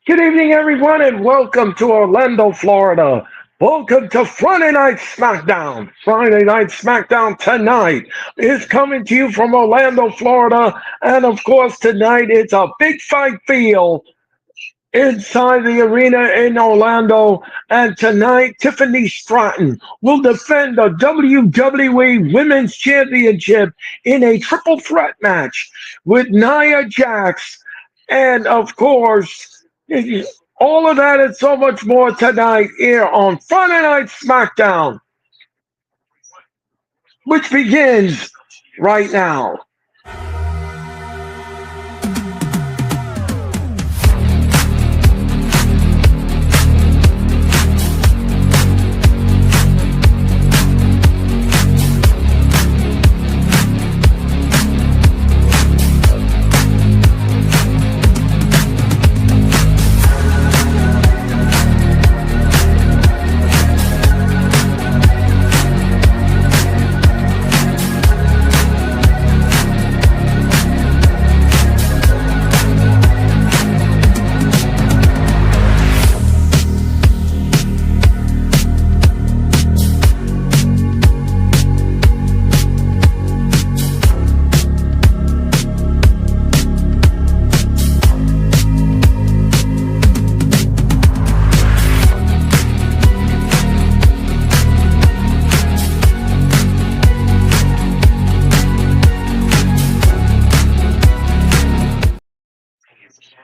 Good evening, everyone, and welcome to Orlando, Florida. Welcome to Friday Night SmackDown. Friday Night SmackDown tonight is coming to you from Orlando, Florida. And of course, tonight it's a big fight feel inside the arena in Orlando. And tonight, Tiffany Stratton will defend the WWE Women's Championship in a triple threat match with Nia Jax. And of course, all of that and so much more tonight here on Friday Night SmackDown, which begins right now.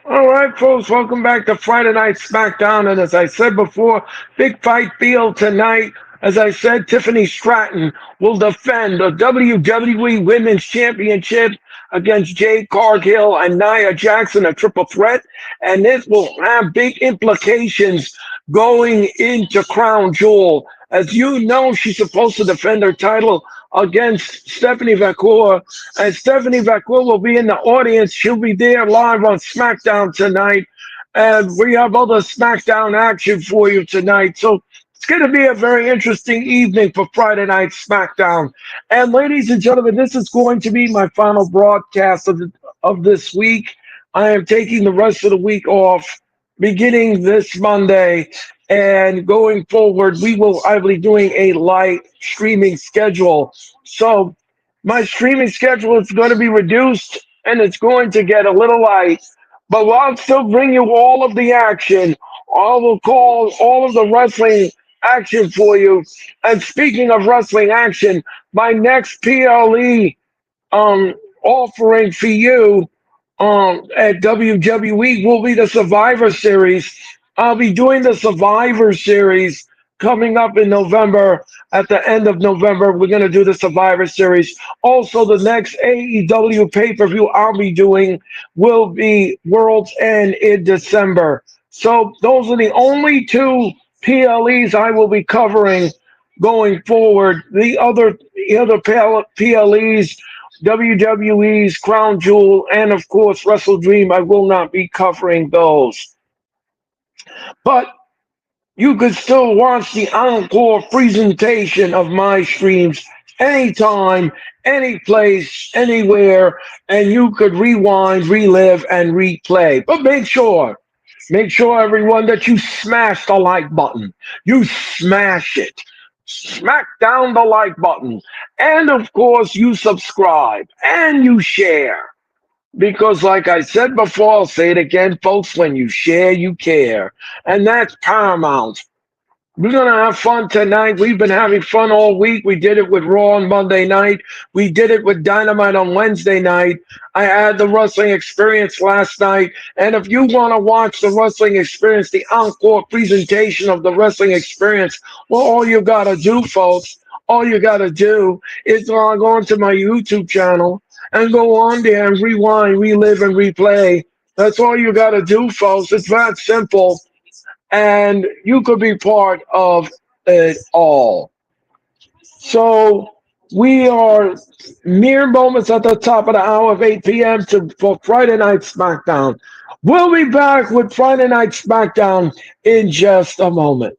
All right, folks, welcome back to Friday Night SmackDown. And as I said before, big fight field tonight. As I said, Tiffany Stratton will defend the WWE Women's Championship against Jade Cargill and Nia Jackson, a triple threat. And this will have big implications going into Crown Jewel. As you know, she's supposed to defend her title against Stephanie Vacour, and Stephanie Vacour will be in the audience. She'll be there live on SmackDown tonight. And we have other SmackDown action for you tonight. So it's going to be a very interesting evening for Friday Night SmackDown. And ladies and gentlemen, this is going to be my final broadcast of this week. I am taking the rest of the week off beginning this Monday. And going forward, I will be doing a light streaming schedule. So my streaming schedule is going to be reduced and it's going to get a little light, but I'll still bring you all of the action. I will call all of the wrestling action for you. And speaking of wrestling action, my next PLE um, offering for you at WWE will be the Survivor Series. I'll be doing the Survivor Series coming up in November. At the end of November, we're going to do the Survivor Series. Also, the next AEW pay per view I'll be doing will be World's End in December. So, those are the only two PLEs I will be covering going forward. The other PLEs, WWE's Crown Jewel, and of course Wrestle Dream, I will not be covering those. But you could still watch the encore presentation of my streams anytime, any place, anywhere, and you could rewind, relive, and replay. But make sure everyone that you smash the like button. You smash it. Smack down the like button. And of course, you subscribe and you share. Because, like I said before, I'll say it again, folks, when you share, you care. And that's paramount. We're going to have fun tonight. We've been having fun all week. We did it with Raw on Monday night. We did it with Dynamite on Wednesday night. I had the Wrestling Experience last night. And if you want to watch the Wrestling Experience, the encore presentation of the Wrestling Experience, well, all you got to do, folks, all you got to do is log on to my YouTube channel and go on there and rewind, relive, and replay. That's all you got to do, folks. It's that simple, and you could be part of it all. So we are mere moments at the top of the hour of 8 p.m. For Friday Night SmackDown. We'll be back with Friday Night SmackDown in just a moment.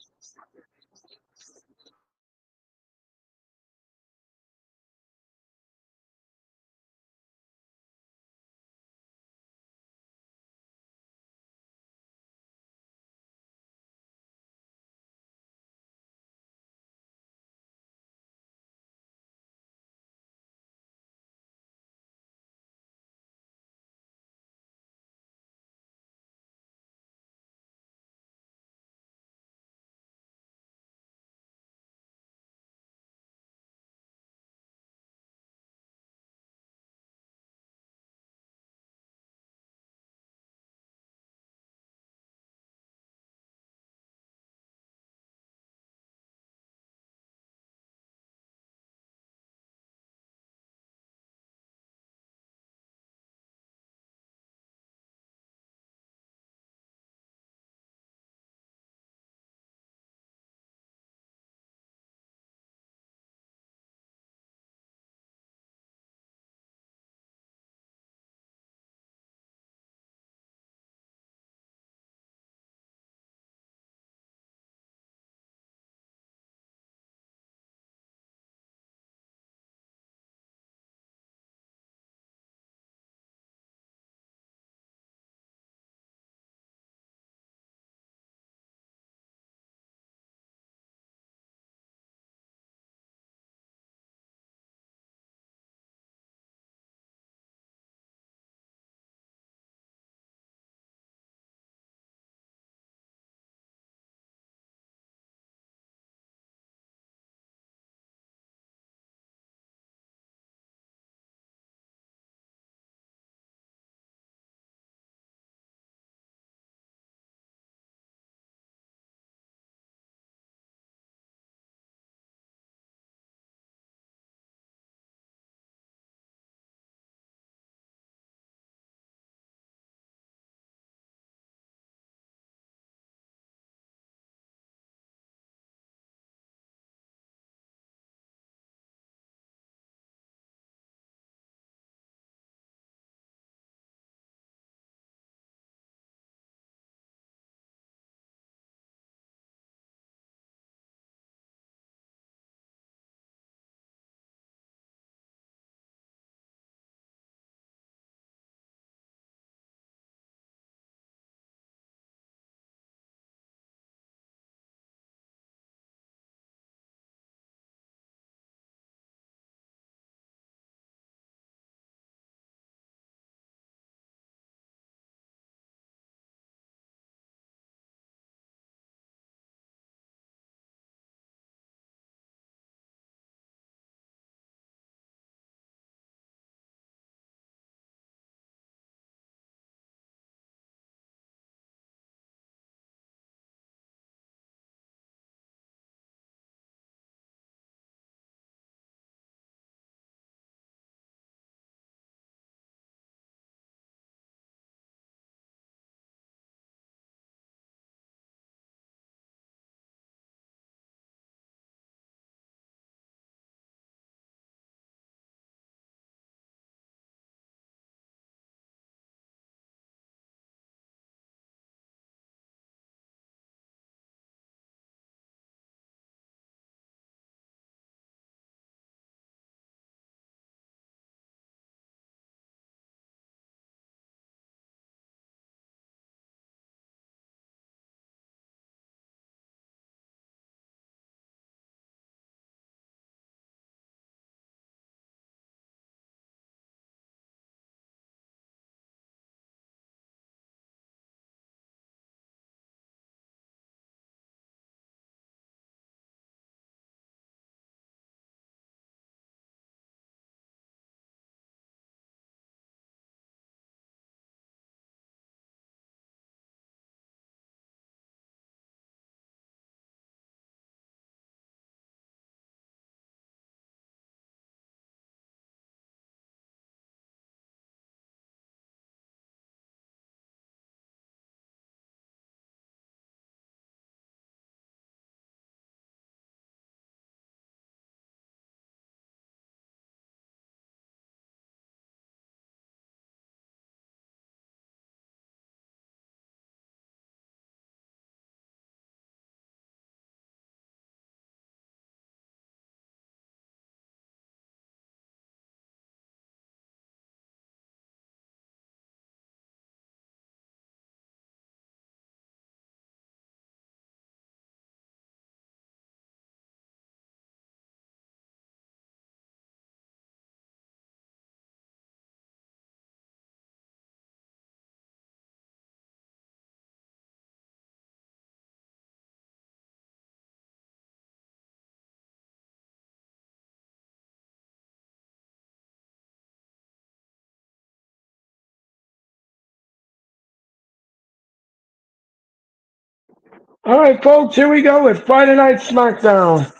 All right, folks, here we go with Friday Night SmackDown.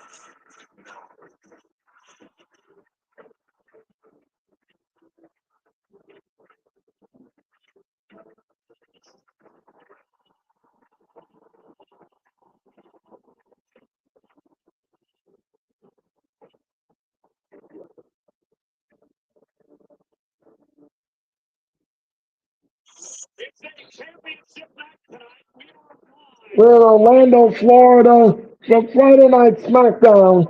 We're in Orlando, Florida for Friday Night SmackDown.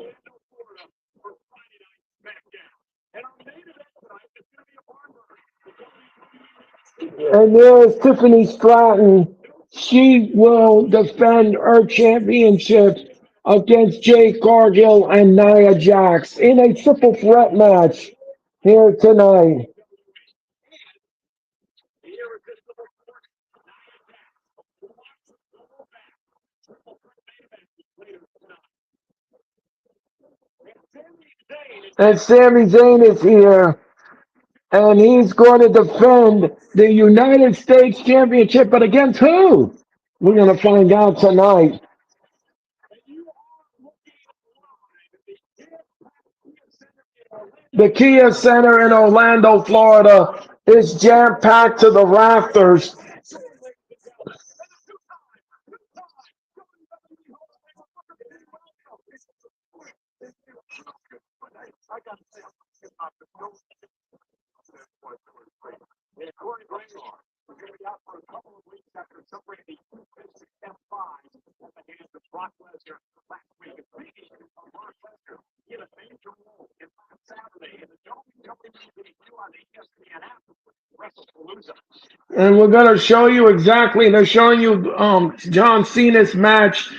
And there's Tiffany Stratton. She will defend her championship against Jade Cargill and Nia Jax in a triple threat match here tonight. And Sami Zayn is here, and he's going to defend the United States Championship, but against who? We're going to find out tonight. The Kia Center in Orlando, Florida is jam packed to the rafters. And we're going to show you exactly, they're showing you John Cena's match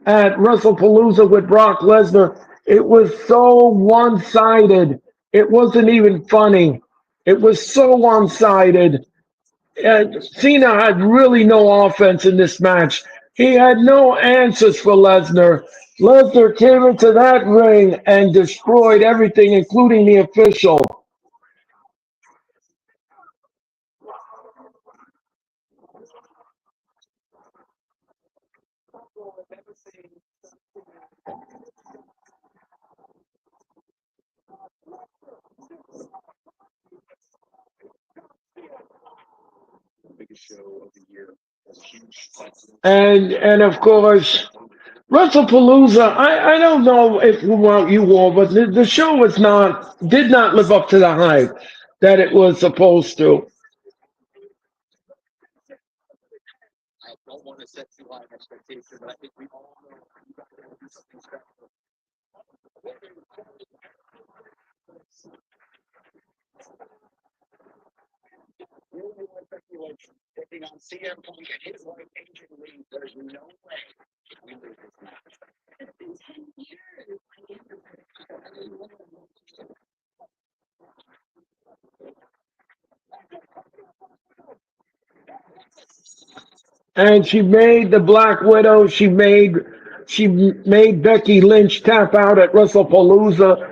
at WrestlePalooza with Brock Lesnar. It was so one sided. It wasn't even funny. It was so one sided. And Cena had really no offense in this match. He had no answers for Lesnar. Lesnar came into that ring and destroyed everything, including the official. And of course, WrestlePalooza. I don't know if what you wore, but the show was not did not live up to the hype that it was supposed to. And she made the Black Widow. She made Becky Lynch tap out at WrestlePalooza.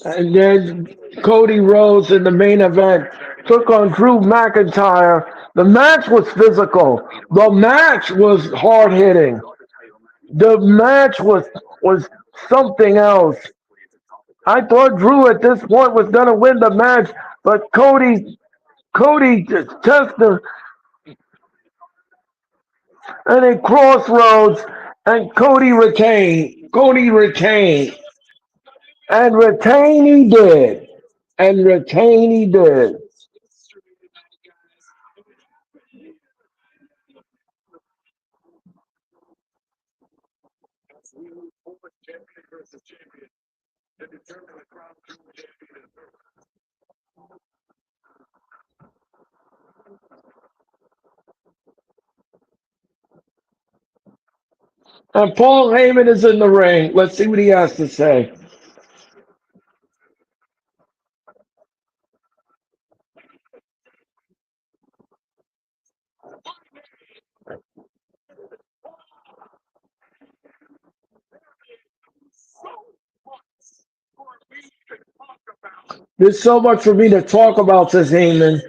And then Cody Rhodes in the main event took on Drew McIntyre. The match was physical. The match was hard hitting. The match was something else. I thought Drew at this point was going to win the match, but Cody just tested and then Crossroads and Cody retained. Cody retained. And retain he did. And retain he did. And Paul Heyman is in the ring. Let's see what he has to say. There's so much for me to talk about, says Heyman.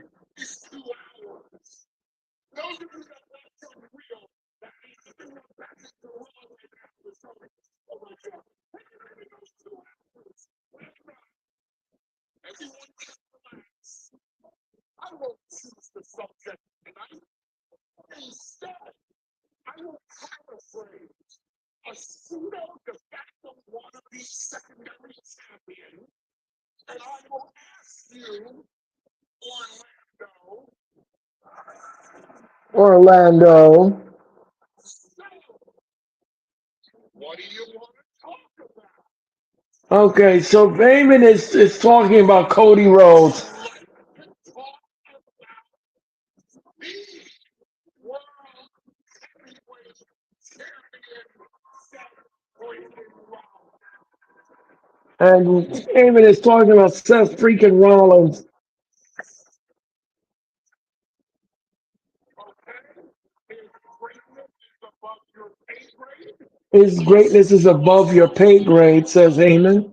Orlando. Okay, so Heyman is talking about Cody Rhodes. And Heyman is talking about Seth freaking Rollins. His greatness is above your pay grade, says Heyman.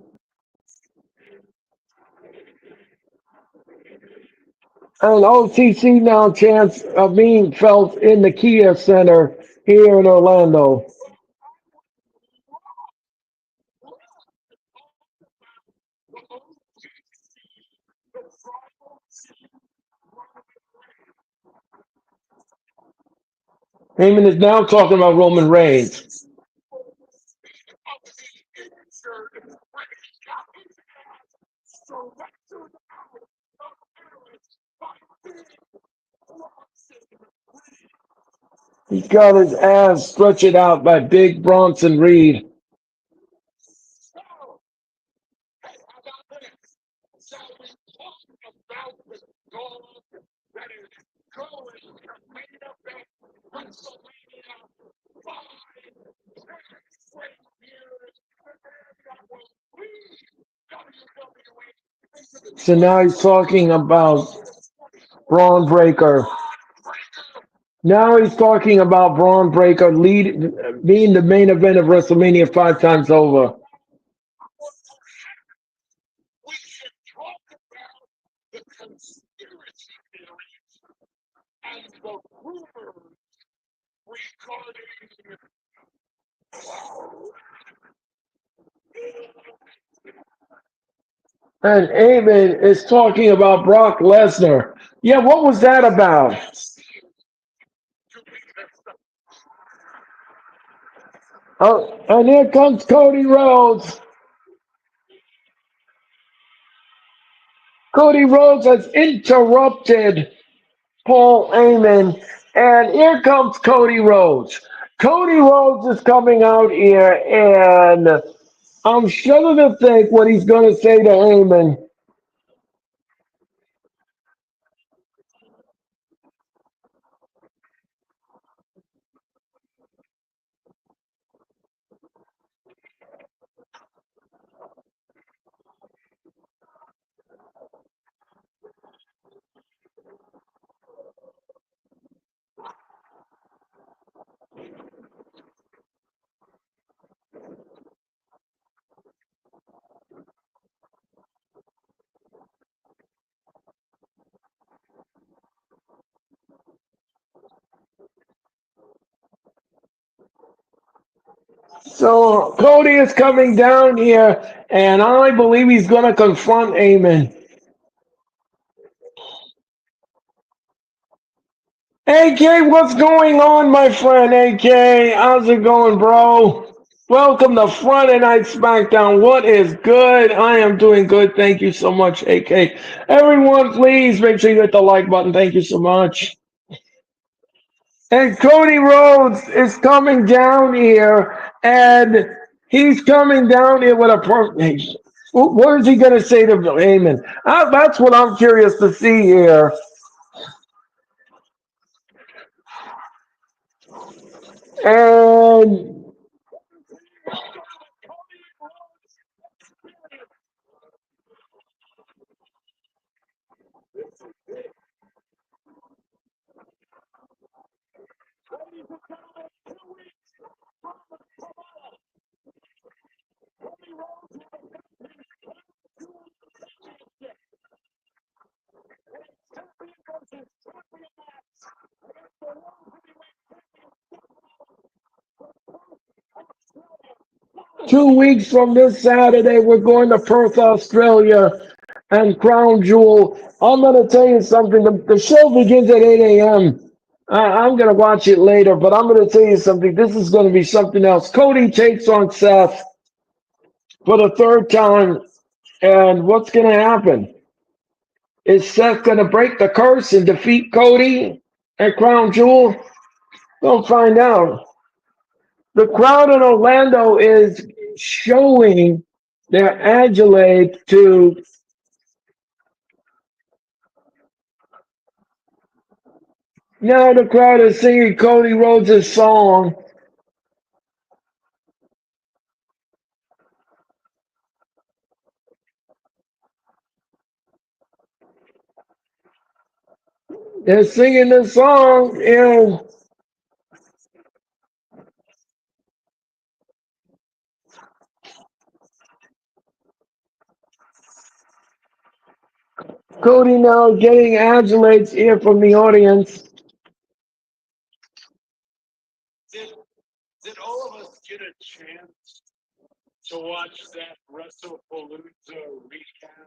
And OTC now chance of being felt in the Kia Center here in Orlando. Heyman is now talking about Roman Reigns. He got his ass stretched out by Big Bronson Reed. So now he's talking about Braun Breaker. Now he's talking about Braun Breaker being the main event of WrestleMania 5 times over. And Heyman is talking about Brock Lesnar. Yeah, what was that about? Oh, and here comes Cody Rhodes. Cody Rhodes has interrupted Paul Heyman, and here comes Cody Rhodes. Cody Rhodes is coming out here, and I'm shudder to think what he's going to say to Heyman. So Cody is coming down here, and I believe he's going to confront Heyman. AK, what's going on, my friend? AK, how's it going, bro? Welcome to Friday Night SmackDown. What is good? I am doing good. Thank you so much, AK. Everyone, please make sure you hit the like button. Thank you so much. And Cody Rhodes is coming down here, and he's coming down here with a. What is he going to say to Heyman? That's what I'm curious to see here. And 2 weeks from this Saturday, we're going to Perth, Australia, and Crown Jewel. I'm going to tell you something. The show begins at 8 a.m. I'm going to watch it later, but I'm going to tell you something. This is going to be something else. Cody takes on Seth for the third time, and what's going to happen? Is Seth going to break the curse and defeat Cody at Crown Jewel? We'll find out. The crowd in Orlando is showing their adulation to. Now the crowd is singing Cody Rhodes' song. They're singing the song, and Cody now getting adulates here from the audience. Did all of us get a chance to watch that WrestlePalooza recap?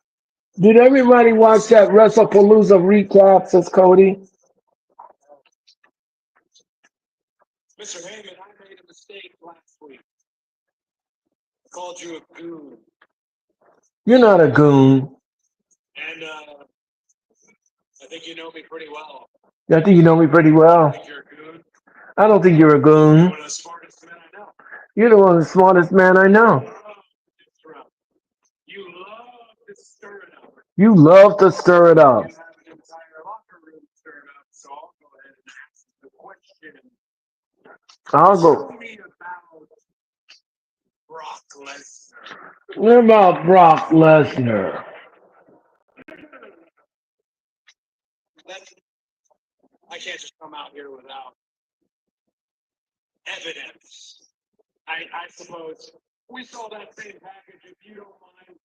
Did everybody watch that WrestlePalooza recap, says Cody? Mr. Heyman, I made a mistake last week. I called you a goon. You're not a goon. And I think you know me pretty well. I think you know me pretty well. I think you're a goon. I don't think you're a goon. You're one of the smartest men I know. You're the one of the smartest men I know. You love to stir it up. You love to stir it up. You have an entire locker room stirred up, so I'll go ahead and ask the question. I'll go. Tell me about Brock Lesnar. What about Brock Lesnar? I can't just come out here without evidence. I suppose we saw that same package. If you don't mind,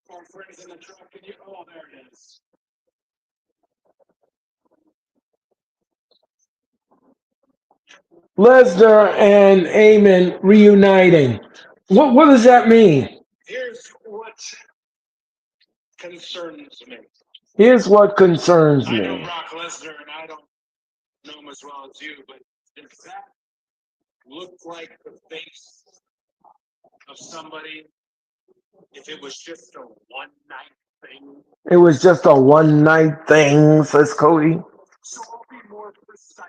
our friends in the truck, can you? Oh, there it is. Lesnar and Heyman reuniting. What does that mean? Here's what concerns me. Here's what concerns me. I know Brock Lesnar, and I don't know him as well as you, but does that look like the face of somebody if it was just a one-night thing? It was just a one-night thing, says Cody. So I'll be more precise.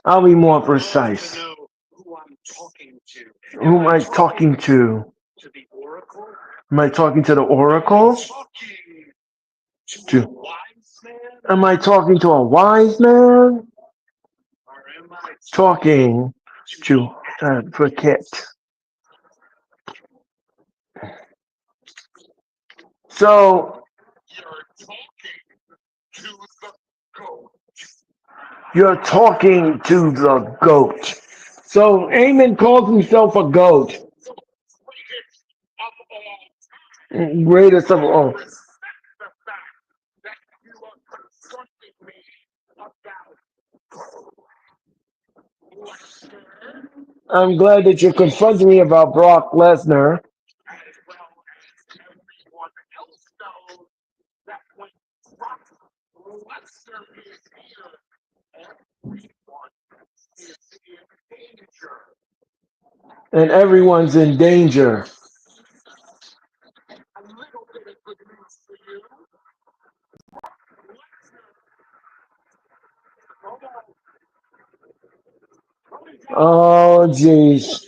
I'll be more precise. To know who I'm talking to. Who am I talking to? To the Oracle? Am I talking to the Oracle? To a wise man? Am I talking to a wise man? Or am I talking to advocate? So you're talking to the GOAT. So Heyman calls himself a GOAT. Greatest of all. I'm glad that you're confronting me about Brock Lesnar. And everyone's in danger. Oh, jeez.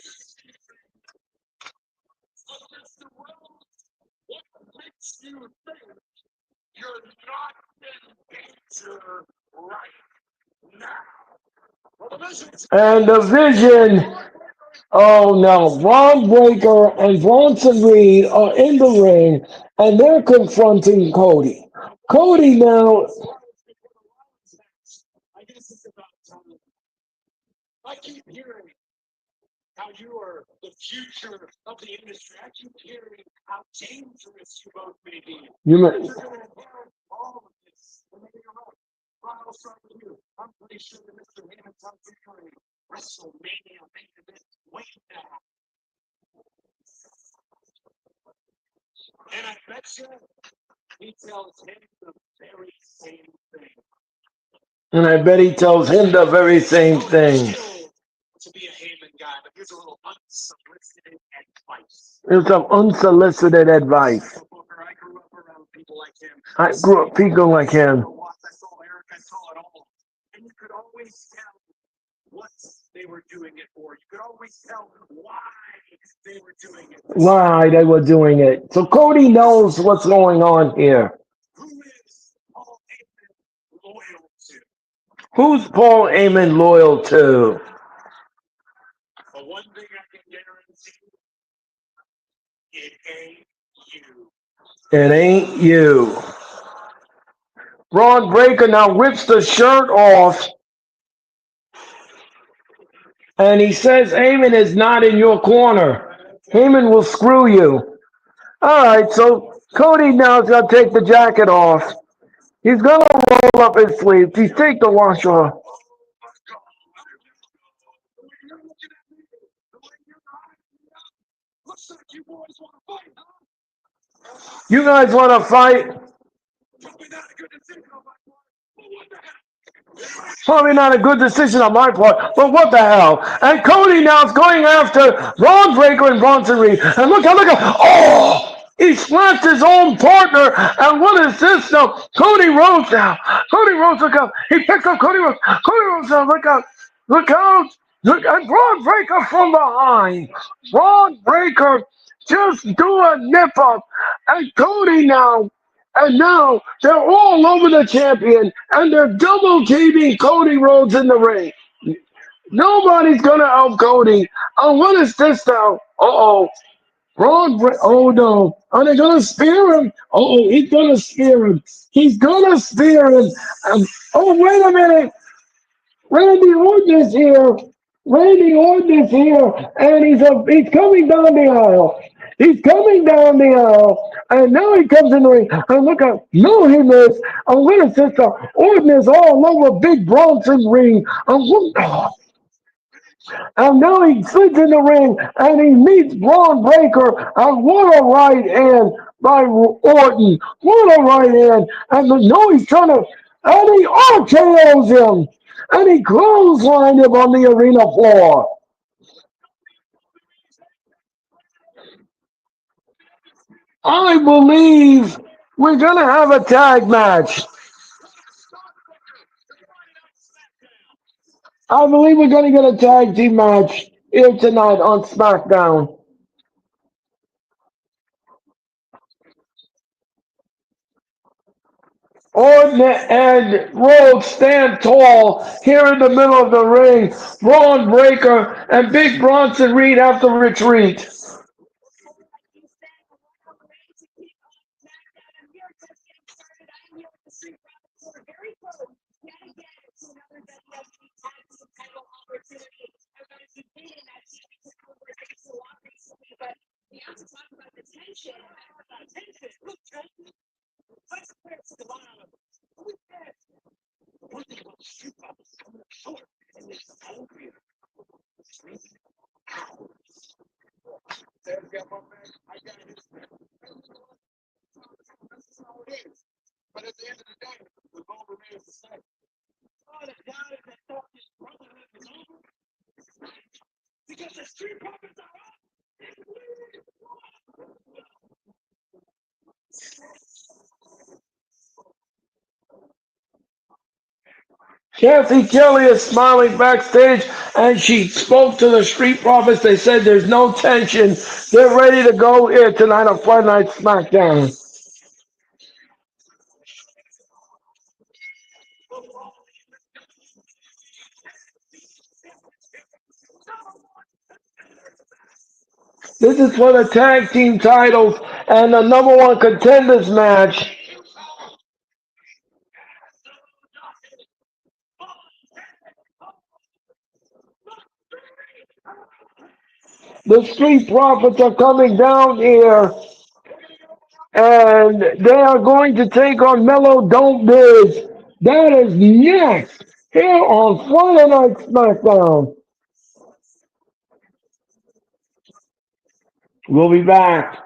And the Vision. Oh no, Braun Breaker and Bronson Reed are in the ring and they're confronting Cody. Cody now. I guess it's about time. I keep hearing how you are the future of the industry. I keep hearing how dangerous you both may be. You're going to inherit all of this. And maybe you're right. Ron, I'll start with you. I'm pretty sure that Mr. Heyman's out figuring WrestleMania main event way back. And I bet he tells him the very same thing. It's some unsolicited advice. I grew up people like him. Why they were doing it. So Cody knows what's going on here. Who's Paul Heyman loyal to? It ain't you. Braun Breaker now rips the shirt off and he says Heyman is not in your corner. Heyman will screw you. Alright, so Cody now's gonna take the jacket off. He's gonna roll up his sleeves. He's take the washer. You guys wanna fight? Probably not a good decision on my part, but what the hell? And Cody now is going after Braun Breaker and Bronson Reed. And look out, oh! He slapped his own partner. And what is this now? Cody Rhodes now. Cody Rhodes, look out. He picks up Cody Rhodes. Cody Rhodes now, look out. Look out. Look, and Braun Breaker from behind. Braun Breaker just do a nip up. And Cody now. And now they're all over the champion, and they're double teaming Cody Rhodes in the ring. Nobody's gonna help Cody. Oh, what is this now? Oh no. Are they gonna spear him? Oh, he's gonna spear him. He's gonna spear him. Oh, wait a minute. Randy Orton is here. Randy Orton is here, and he's coming down the aisle. He's coming down the aisle, and now he comes in the ring. And look out! No, he missed. And what is this? Orton is all over Big Bronson ring. And now he sits in the ring, and he meets Braun Breaker. And what a right hand by Orton! What a right hand! And now he's trying to, and he RKO's him. And he clotheslined him on the arena floor. I believe we're going to have a tag match. I believe we're going to get a tag team match here tonight on SmackDown. Orton and Rhodes stand tall here in the middle of the ring. Braun Breaker and Big Bronson Reed have to retreat. Kathy Kelly is smiling backstage, and she spoke to the Street Profits. They said there's no tension. They're ready to go here tonight on Friday Night SmackDown. This is for the tag team titles and the number one contenders match. The Street Profits are coming down here, and they are going to take on Mellow Don't Biz. That is next here on Friday Night SmackDown. We'll be back.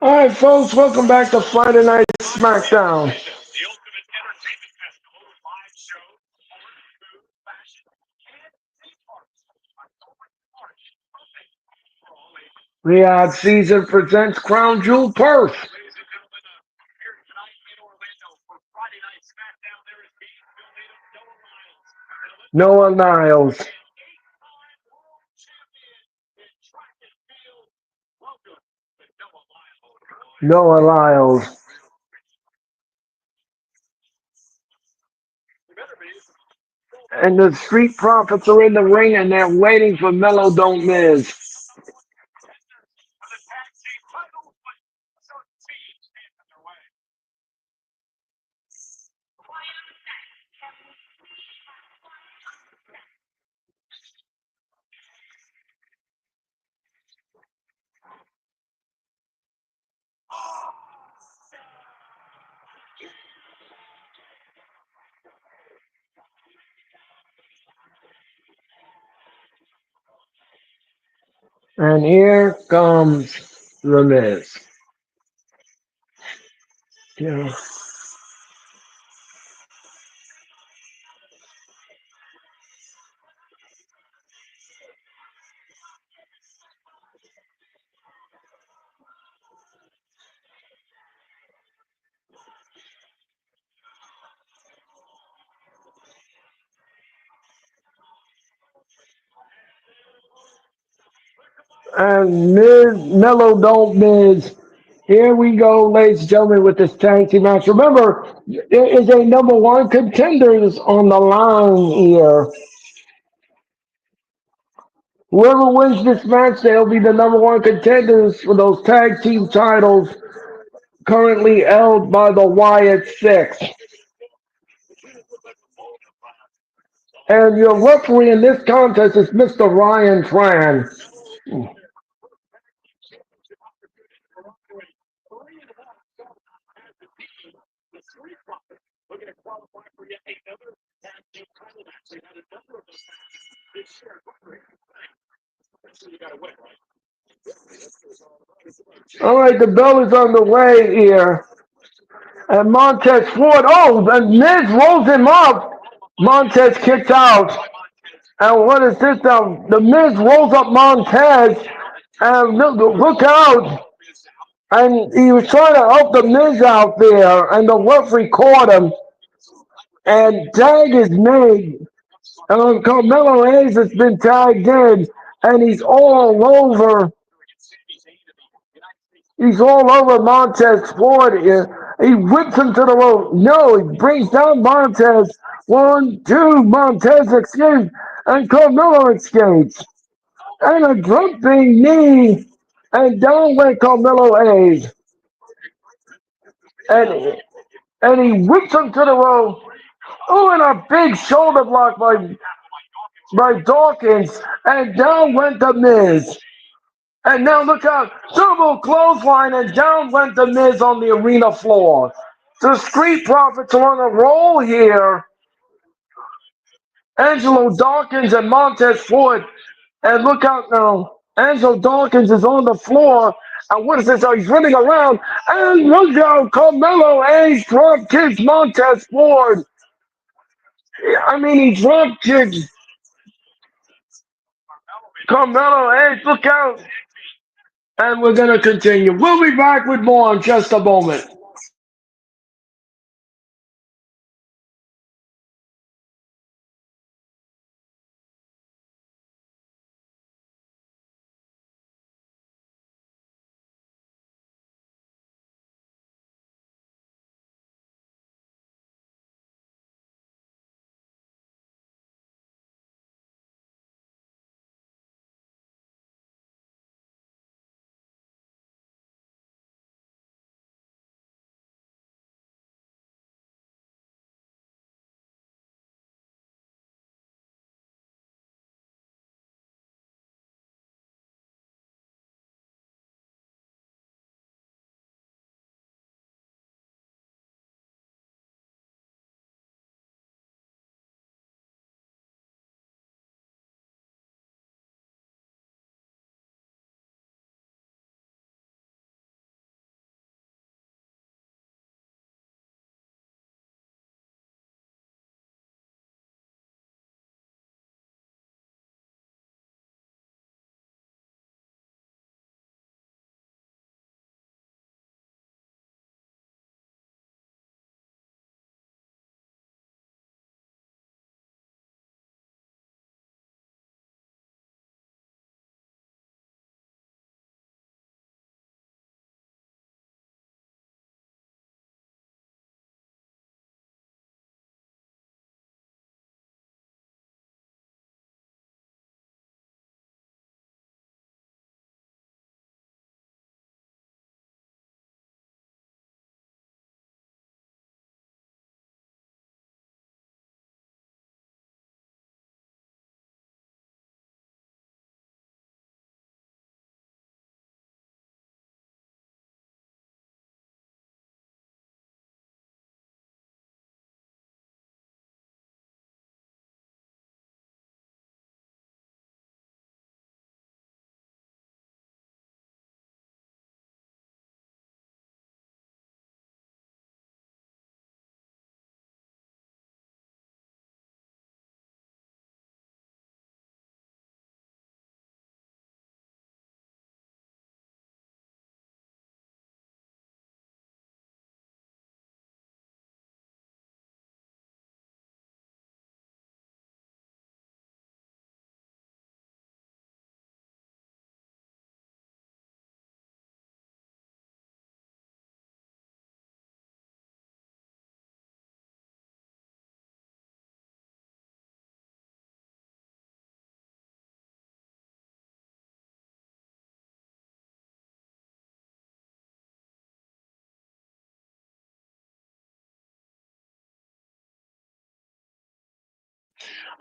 All right, folks, welcome back to Friday Night SmackDown. Riyadh Season presents Crown Jewel Perth. Noah Niles. Noah Lyles. And the Street Profits are in the ring and they're waiting for Mellow Don't Miz. And here comes The Miz. Yeah. And Mellow Don't Miz. Here we go, ladies and gentlemen, with this tag team match. Remember, there is a number one contenders on the line here. Whoever wins this match, they'll be the number one contenders for those tag team titles currently held by the Wyatt Six. And your referee in this contest is Mr. Ryan Tran. All right, the bell is on the way here. And Montez Ford, oh, and Miz rolls him up. Montez kicks out. And what is this now? The Miz rolls up Montez. And look out. And he was trying to help the Miz out there. And the referee caught him. And tag is made. And Carmelo Hayes has been tagged in. And he's all over. He's all over Montez Ford here. He whips him to the rope. No, he brings down Montez. 1, 2, Montez escapes. And Carmelo escapes. And a jumping knee. And down went Carmelo Hayes. And, and he whips him to the rope. Oh, and a big shoulder block by Dawkins. And down went the Miz. And now look out, double clothesline, and down went the Miz on the arena floor. The Street Profits are on a roll here. Angelo Dawkins and Montez Ford. And look out now, Angelo Dawkins is on the floor. And what is this? Oh, he's running around. And look out, Carmelo Hayes drop kicks Montez Ford. I mean, he drop kicks Carmelo Hayes. Look out. And we're going to continue. We'll be back with more in just a moment.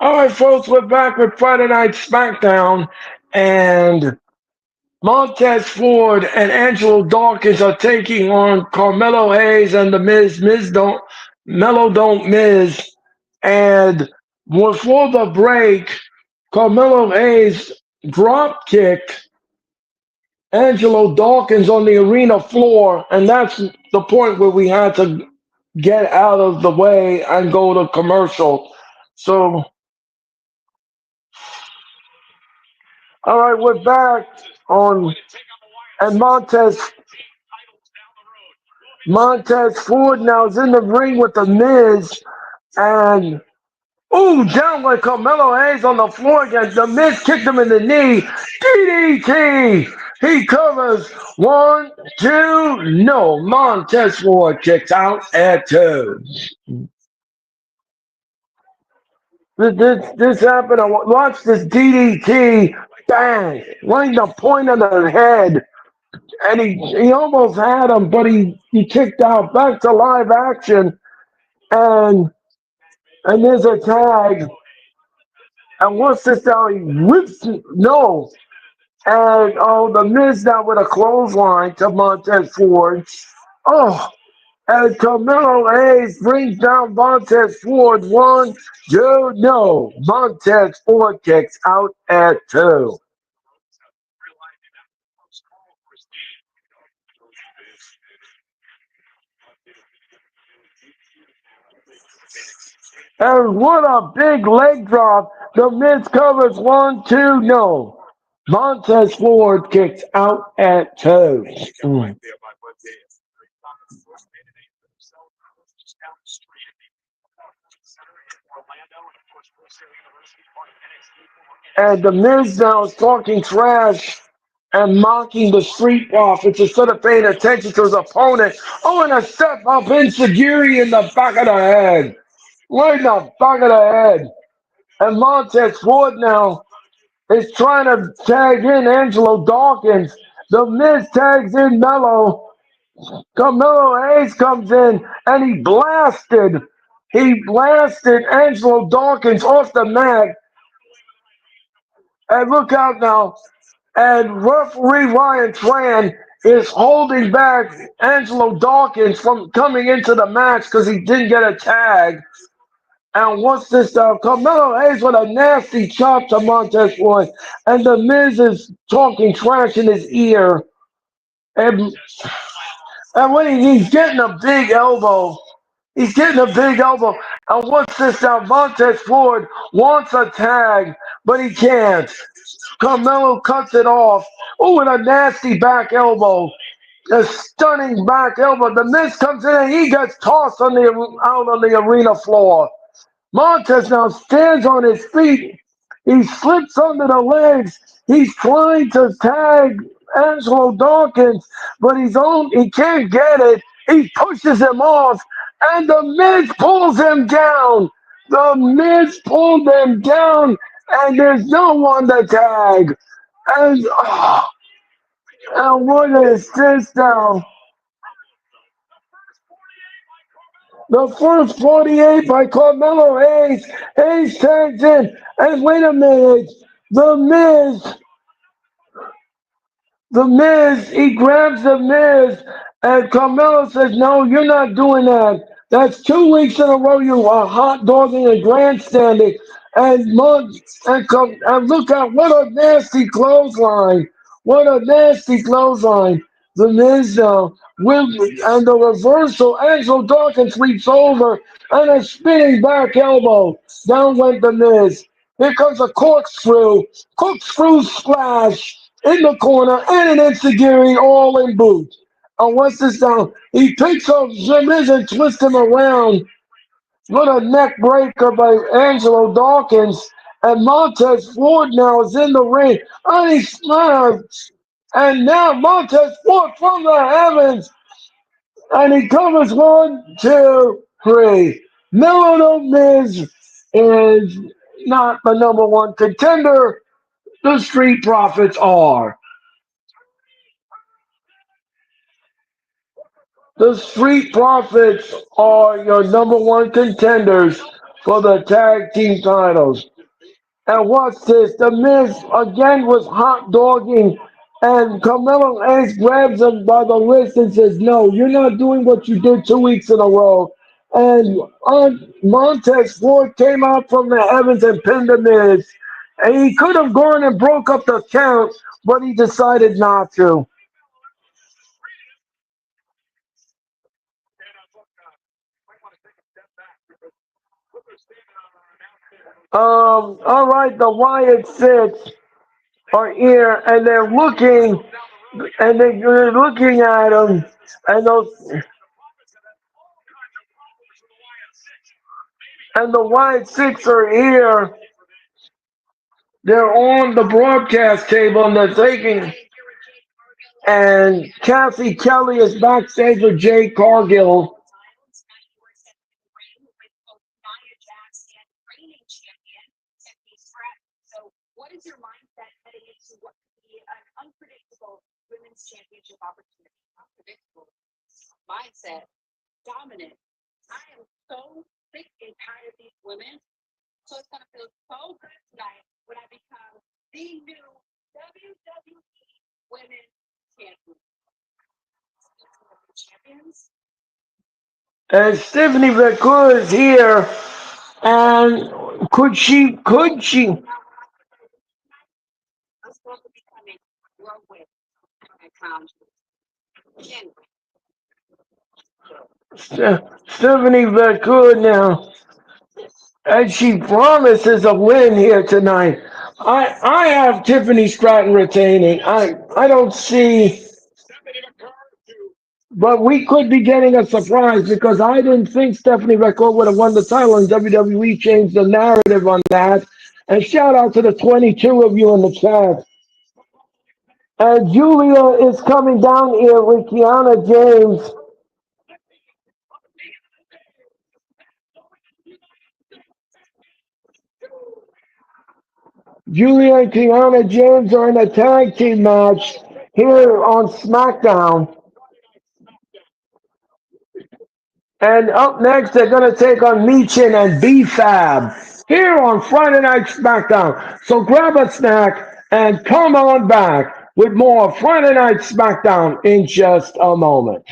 All right, folks, we're back with Friday Night SmackDown, and Montez Ford and Angelo Dawkins are taking on Carmelo Hayes and the Miz. Melo don't Miz. And before the break, Carmelo Hayes drop kicked Angelo Dawkins on the arena floor, and that's the point where we had to get out of the way and go to commercial. So, all right, we're back on, and Montez Ford now is in the ring with the Miz, and ooh, down like Carmelo Hayes on the floor again. The Miz kicked him in the knee. DDT. He covers. 1, 2. No. Montez Ford kicks out at 2. This happened. I watched this DDT. Bang. Right in the point of the head. And he almost had him, but he kicked out. Back to live action. And there's a tag. And what's this now? He whips. No. And the Miz now with a clothesline to Montez Ford. Oh, and Carmelo Hayes brings down Montez Ford. 1, 2, no. Montez Ford kicks out at 2. And what a big leg drop. The Miz covers. 1, 2, no. Montez Ford kicks out at 2. Mm. And the Miz now is talking trash and mocking the Street Profits instead of paying attention to his opponent. Oh, and a step up insecurity in the back of the head. Right in the back of the head. And Montez Ford now is trying to tag in Angelo Dawkins. The Miz tags in Mello. Carmelo Hayes comes in and he blasted Angelo Dawkins off the mat. And look out now. And referee Ryan Tran is holding back Angelo Dawkins from coming into the match because he didn't get a tag. And what's this? Carmelo Hayes with a nasty chop to Montez Ford. And the Miz is talking trash in his ear. And, when he's getting a big elbow. He's getting a big elbow. And what's this now? Montez Ford wants a tag, but he can't. Carmelo cuts it off. Oh, and a nasty back elbow. A stunning back elbow. The Miz comes in and he gets tossed out on the arena floor. Montez now stands on his feet. He slips under the legs. He's trying to tag Angelo Dawkins, but he can't get it. He pushes him off, and the Miz pulls him down. The Miz pulled him down, and there's no one to tag. And, and what is this now? The first 48 by Carmelo Hayes. Hayes tags in. And wait a minute. The Miz. He grabs the Miz. And Carmelo says, no, you're not doing that. That's 2 weeks in a row you are hot dogging and grandstanding. And look at what a nasty clothesline. What a nasty clothesline. The Miz and the reversal. Angelo Dawkins leaps over and a spinning back elbow. Down went the Miz. Here comes a corkscrew. Corkscrew splash in the corner and an enzuigiri all in boot. And once this down, he picks up the Miz and twists him around. What a neck breaker by Angelo Dawkins. And Montez Ford now is in the ring. And he smiles. And now Montez Ford from the heavens. And he covers 1, 2, 3. Melo Miz is not the number one contender. The Street Profits are. The Street Profits are your number one contenders for the tag team titles. And watch this. The Miz again was hot dogging. And Carmelo Hayes grabs him by the wrist and says, "No, you're not doing what you did 2 weeks in a row." And Montez Ford came out from the heavens and pinned the Miz. And he could have gone and broke up the count, but he decided not to. All right, the Wyatt Six are here, and they're looking, and they're looking at him, and the Wyatt Six are here. They're on the broadcast table, and they're taking. And Cassie Kelly is backstage with Jay Cargill. And Stephanie McCool is here. And could she, Stephanie McCool now, and she promises a win here tonight. I have Tiffany Stratton retaining. I don't see, but we could be getting a surprise because I didn't think Stephanie McCool would have won the title, and WWE changed the narrative on that. And shout out to the 22 of you in the chat. And Julia is coming down here with Kiana James. Julia and Kiana James are in a tag team match here on SmackDown. And up next, they're going to take on Meechin and B-Fab here on Friday Night SmackDown. So grab a snack and come on back with more Friday Night SmackDown in just a moment.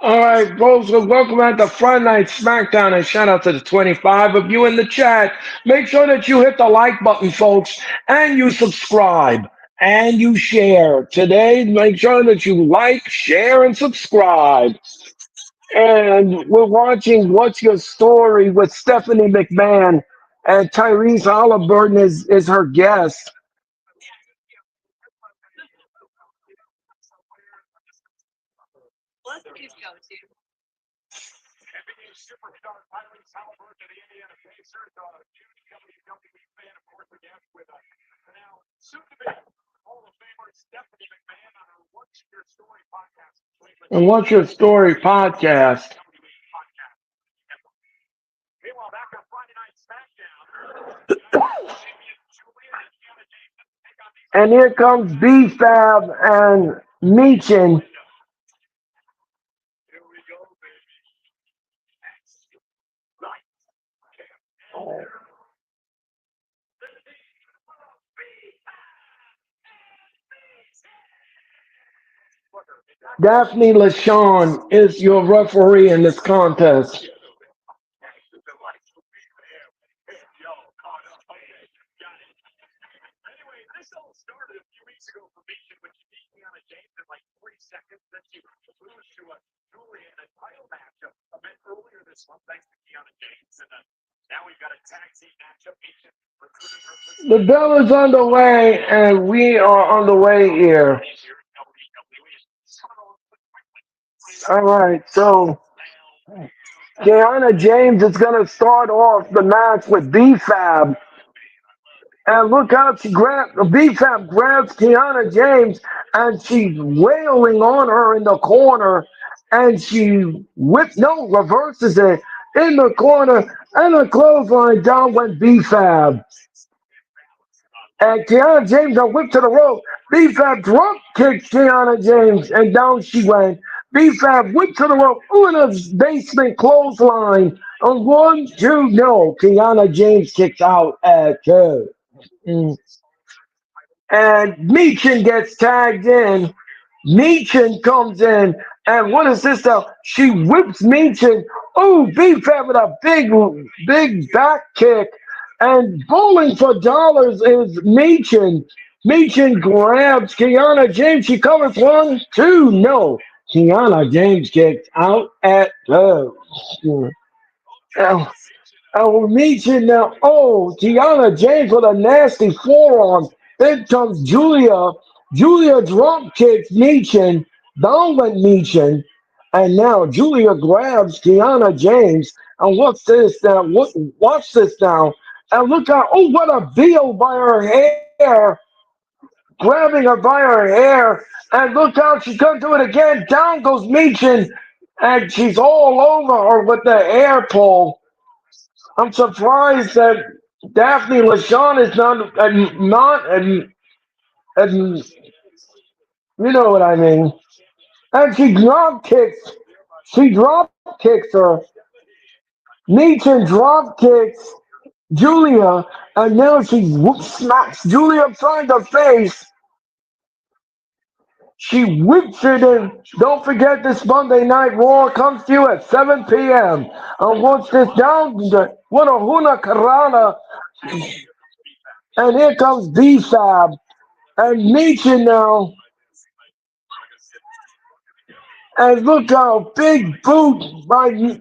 All right, folks, well, welcome back to Friday Night Smackdown, and shout out to the 25 of you in the chat. Make sure that you hit the like button, folks, and you subscribe and you share. Today, make sure that you like, share, and subscribe. And we're watching What's Your Story with Stephanie McMahon, and Tyrese Halliburton is her guest. And What's Your Story podcast. And here comes B-Fab and Meechin. Daphne LaShawn is your referee in this contest. The bell is on the way, and we are on the way here. All right, so Deanna James is going to start off the match with B-Fab. And look out, B-Fab grabs Kiana James and she's wailing on her in the corner. And she reverses it in the corner and a clothesline down went B-Fab. And Kiana James got whipped to the rope. B-Fab drop kicked Kiana James and down she went. B-Fab whipped to the rope. Ooh, in a basement clothesline. On 1, 2, no. Kiana James kicks out at 2. And Meechin gets tagged in. Meechin comes in, and what is this now? She whips Meechin. Oh, B-Fab with a big back kick. And bowling for dollars is Meechin. Meechin grabs Kiana James. She covers 1, 2, no. Kiana James kicks out at 2. I'll meet you now. Oh, Tiana James with a nasty forearm. Then comes Julia. Julia drop kicks Meechin. Down went Meechin. And now Julia grabs Tiana James. And what's this now? Watch this now. And look out. Oh, what a deal by her hair. Grabbing her by her hair. And look out. She's going to do it again. Down goes Meechin. And she's all over her with the hair pull. I'm surprised that Daphne LaShawn is and you know what I mean. And she drop kicks her. Meechin drop kicks Julia, and now she smacks Julia upside the face. She whips it in. Don't forget this Monday Night Raw comes to you at 7 p.m. And once this down, what a Huna Karana. And here comes B-Fab. And Meechin now. And look how big boot by.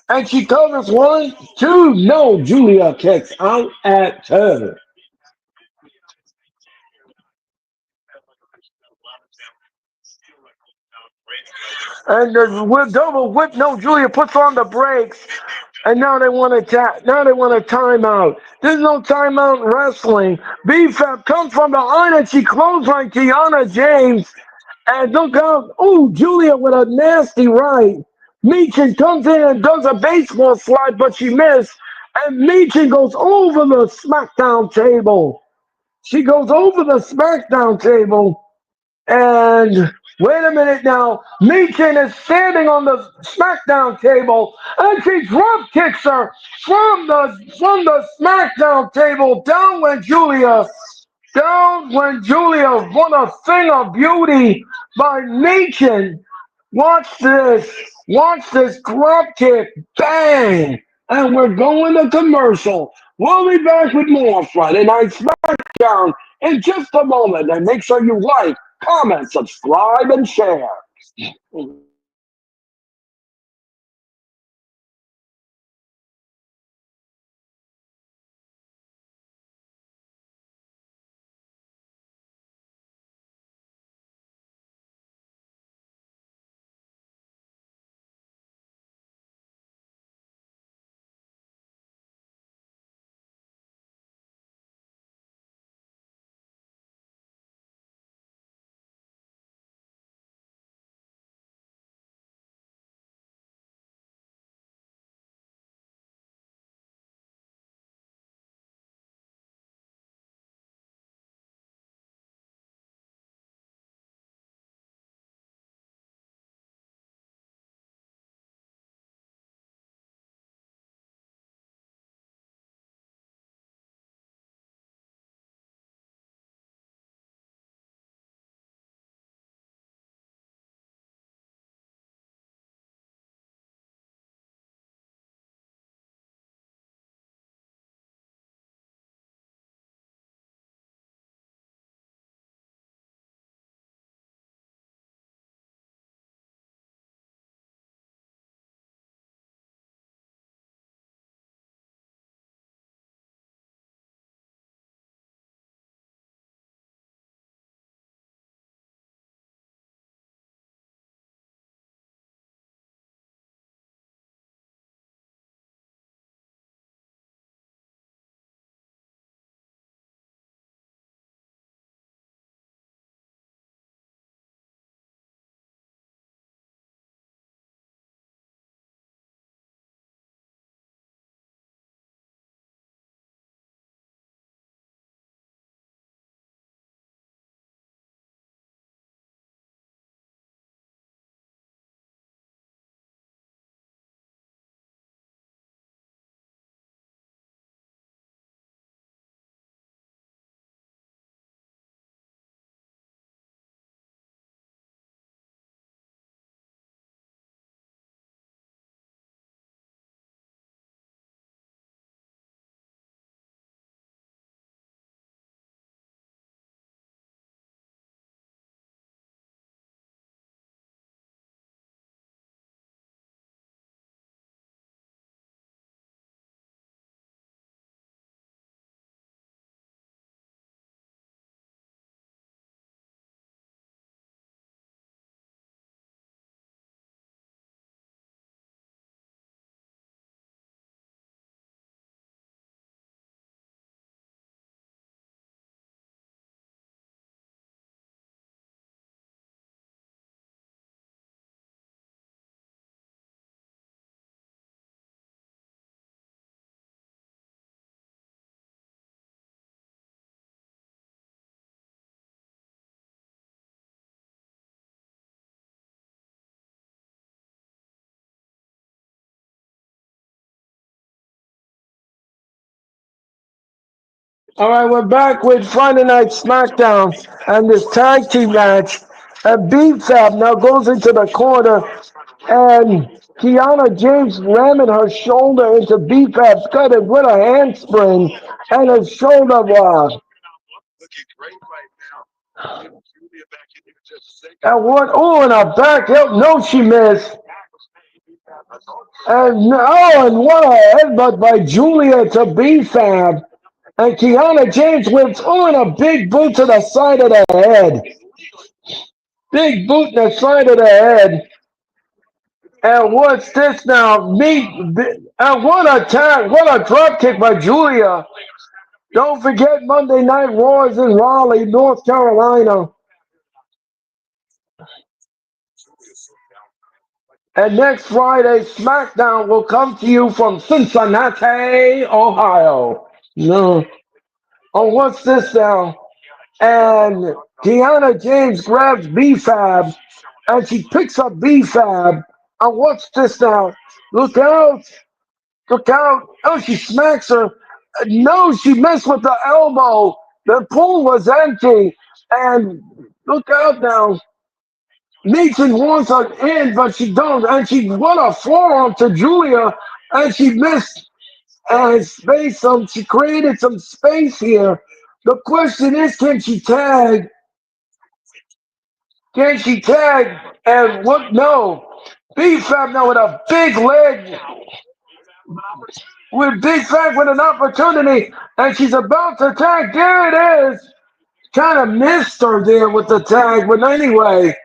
And she covers 1, 2. No, Julia kicks out at 2. And the double whip. No, Julia puts on the brakes. And now they want now they want a timeout. There's no timeout in wrestling. B-Fab comes from behind and she clothesline Kiana James. And look out. Oh, Julia with a nasty right. Meechin comes in and does a baseball slide, but she missed. And Meechin goes over the SmackDown table. She goes over the SmackDown table. And wait a minute now. Meechin is standing on the SmackDown table, and she drop kicks her from the SmackDown table. Down went Julia. Down went Julia. What a thing of beauty by Meechin. Watch this. Watch this drop kick. Bang. And we're going to commercial. We'll be back with more Friday Night SmackDown in just a moment. And make sure you like, comment, subscribe, and share. All right, we're back with Friday Night SmackDown and this tag team match. And B-Fab now goes into the corner, and Kiana James ramming her shoulder into B-Fab's gut and with a handspring and a shoulder block. And what? Oh, and a back help. No, she missed. And oh, and what a headbutt by Julia to B-Fab. And Kiana James whips, oh, and a big boot to the side of the head. Big boot in the side of the head. And what's this now? And what a tag, what a drop kick by Julia. Don't forget Monday Night Raw is in Raleigh, North Carolina. And next Friday, SmackDown will come to you from Cincinnati, Ohio. No. Oh, what's this now? And Kiana James grabs B-Fab, and she picks up B-Fab. And what's this now? Look out! Look out! Oh, she smacks her. No, she missed with the elbow. The pool was empty. And look out now. Nathan wants her in, but she don't. And she what a forearm to Julia, and she missed and space. She created some space here. The question is, can she tag? Can she tag? And what? No. B-Fab now with a big leg, with Big Fab with an opportunity, and she's about to tag. There it is. Kind of missed her there with the tag, but anyway.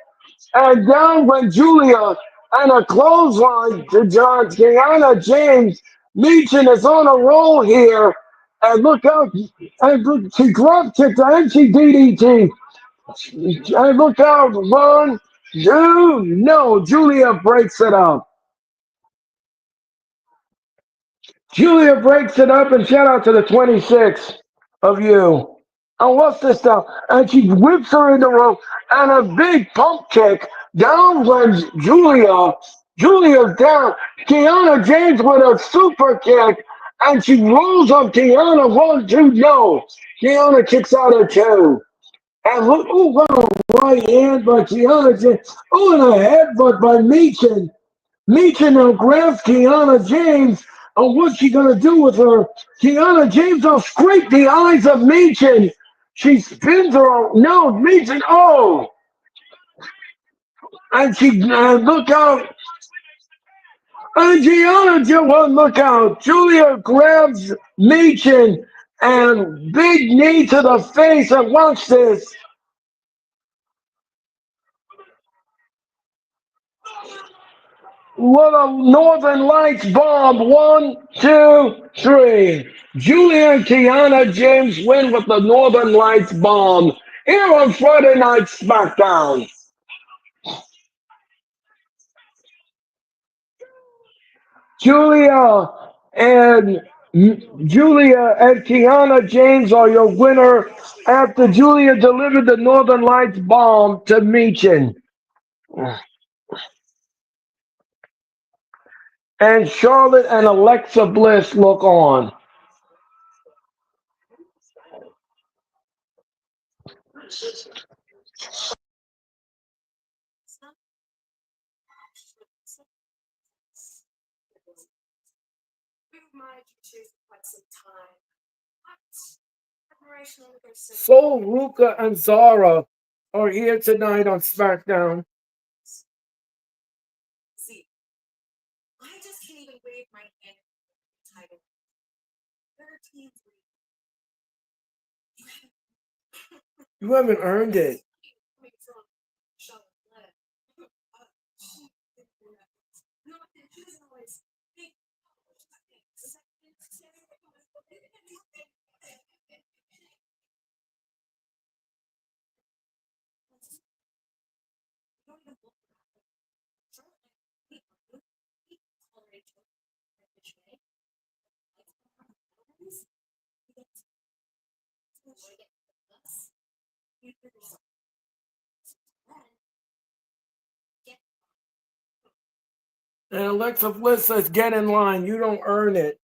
And down went Julia and a clothesline to John Kiana James. Meechin is on a roll here. And look out. And look, she drop kicked and she DDT. And look out. One, two, no. Julia breaks it up. Julia breaks it up, and shout out to the 26 of you. And what's this now? And she whips her in the rope and a big pump kick. Down went Julia. Julia's down. Kiana James with a super kick. And she rolls up Kiana. One, two, no. Kiana kicks out at two. And look, oh, what a right hand by Kiana James. Oh, and a headbutt by Meechin. Meechin now grabs Kiana James. And what's she going to do with her? Kiana James will scrape the eyes of Meechin. She spins her. No, Meechin. Oh. And she, look out. And Gianna, well, look out. Julia grabs Meechin and big knee to the face. And watch this. What a Northern Lights bomb. One, two, three. Julia and Kiana James win with the Northern Lights bomb here on Friday Night SmackDown. Julia and Julia and Kiana James are your winner after Julia delivered the Northern Lights bomb to Meechin. And Charlotte and Alexa Bliss look on. Soul, Ruka, and Zara are here tonight on SmackDown. You haven't earned it. And Alexa Bliss says, get in line. You don't earn it.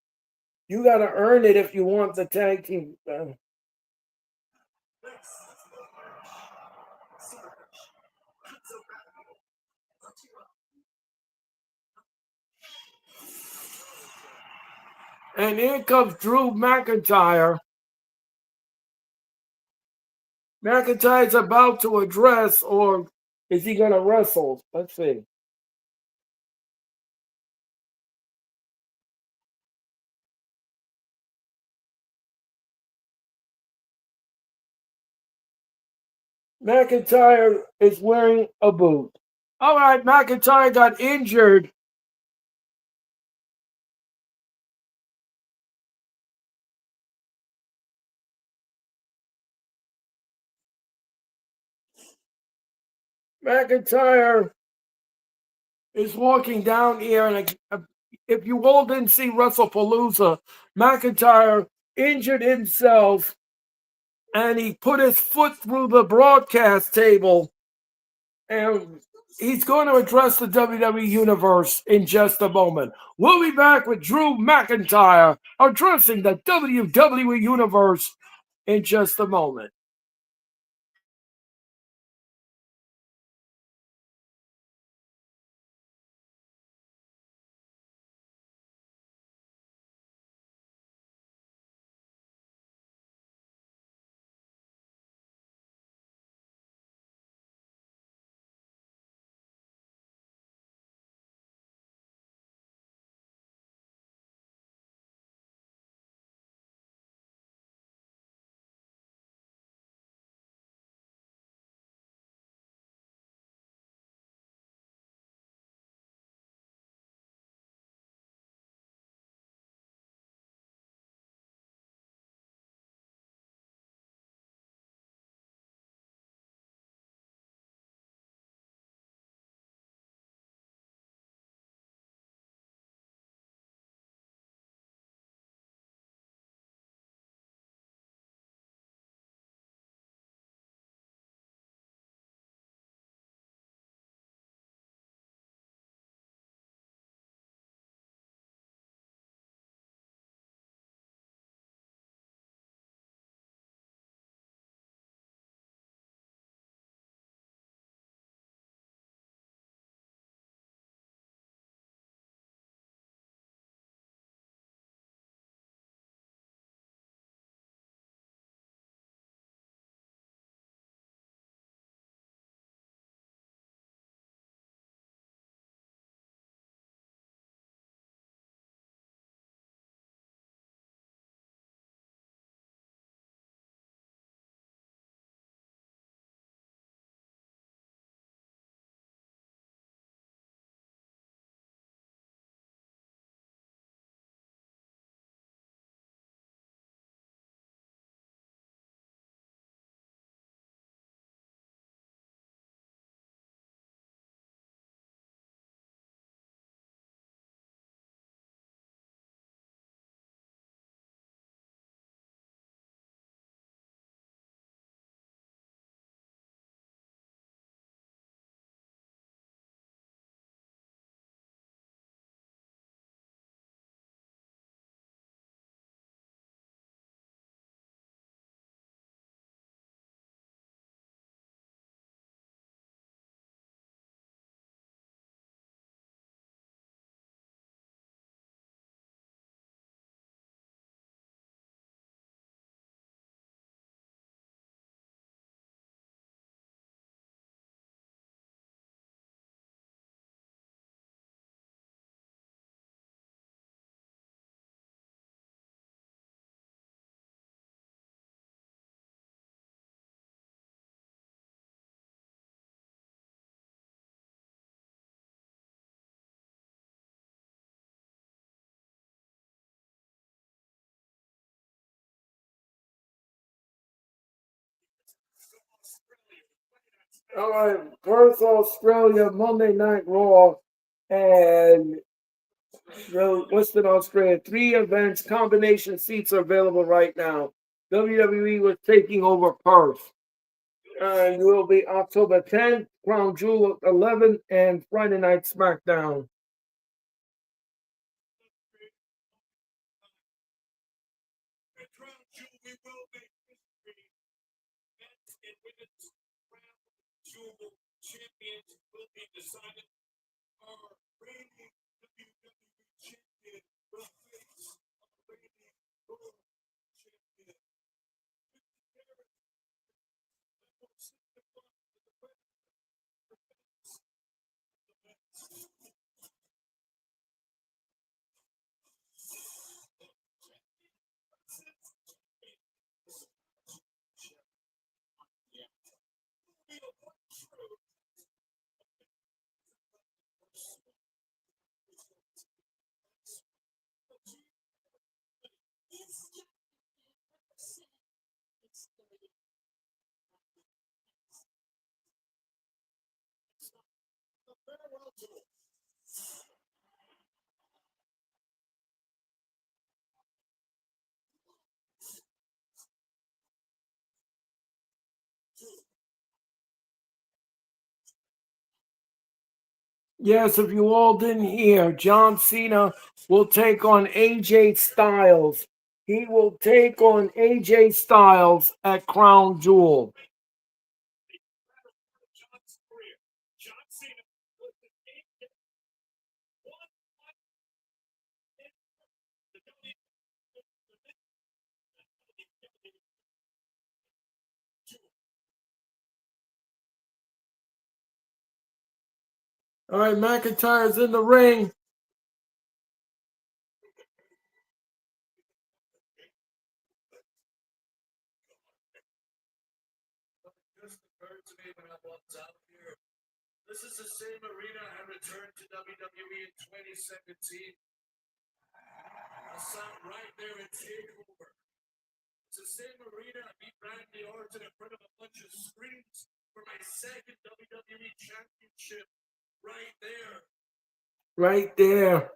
You got to earn it if you want the tag team. And here comes Drew McIntyre. McIntyre's about to address, or is he going to wrestle? Let's see. McIntyre is wearing a boot. All right, McIntyre got injured. McIntyre is walking down here, and if you all didn't see WrestlePalooza, McIntyre injured himself, and he put his foot through the broadcast table, and he's going to address the WWE Universe in just a moment. We'll be back with Drew McIntyre addressing the WWE Universe in just a moment. All right, Perth, Australia, Monday Night Raw, and Western Australia. 3 events, combination seats are available right now. WWE was taking over Perth. And it will be October 10th, Crown Jewel 11th, and Friday Night SmackDown. Yes, if you all didn't hear, John Cena will take on AJ Styles. He will take on AJ Styles at Crown Jewel. All right, McIntyre's in the ring. This is the same arena I returned to WWE in 2017. I sat right there at TakeOver. It's the same arena I beat Randy Orton in front of a bunch of screens for my second WWE Championship. Right there. Right there.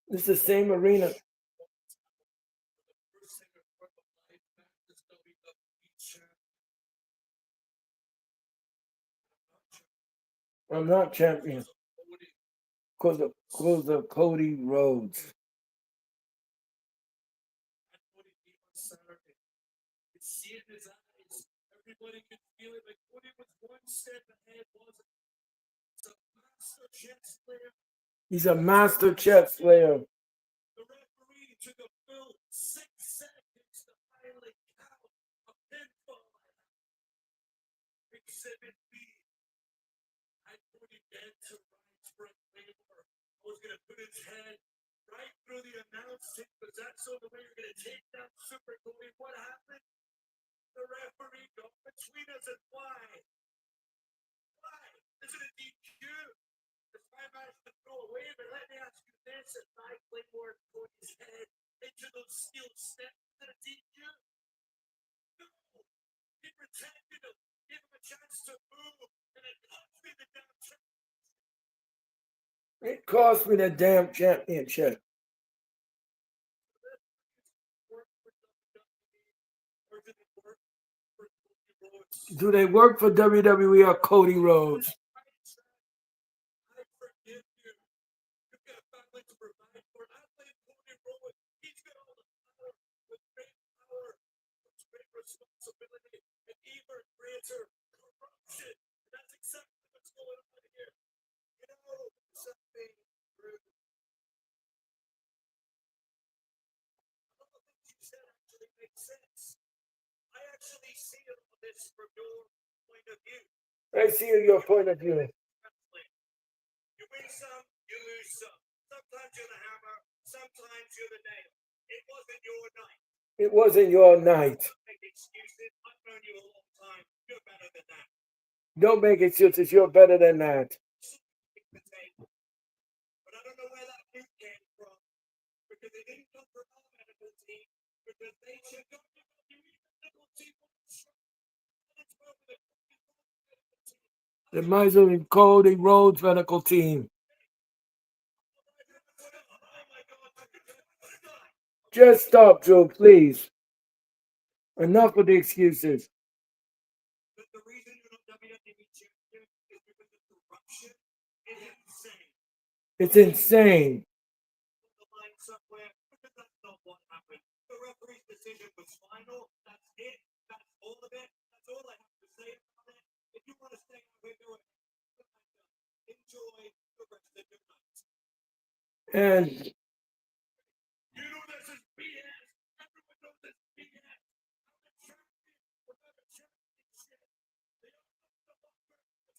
It's the same arena. I'm not champion. Because of Cody Rhodes. Everybody could feel it. Like Cody was one step ahead, wasn't it? It's a master chess player. He's a master chess player. The referee took a full 6 seconds to finally count a pinfall. Exhibit B. I put it dead to rights for a favor. I was going to put his head right through the announcing, because that's the way you're going to take down Super Cody. What happened? The referee got between us, and why? Why? Is it a DQ? It's my match to throw away, but let me ask you this: if I Claymore Cody's head into those steel steps, is it a DQ? No. He protected him, gave him a chance to move, and it cost me the damn championship. It cost me the damn championship. Do they work for WWE or Cody Rhodes? I forgive you. You've got a family to provide for. I blame Cody Rhodes. He's got all the power. With great power comes great responsibility and even greater corruption. And that's exactly what's going on here. You know something, Rude? All the things you said actually make sense. I actually see all this from your point of view. I see your point of view. You win some, you lose some. Sometimes you're the hammer, sometimes you're the nail. It wasn't your night. It wasn't your night. Don't make excuses. I've known you a long time. You're better than that. Don't make excuses. You're better than that. But I don't know where that boot came from. Because it didn't come from our medical team. Because they checked out the medical team. The Michael and Cody Rhodes medical team. Just stop, Joe, please. Enough with the excuses. It's insane.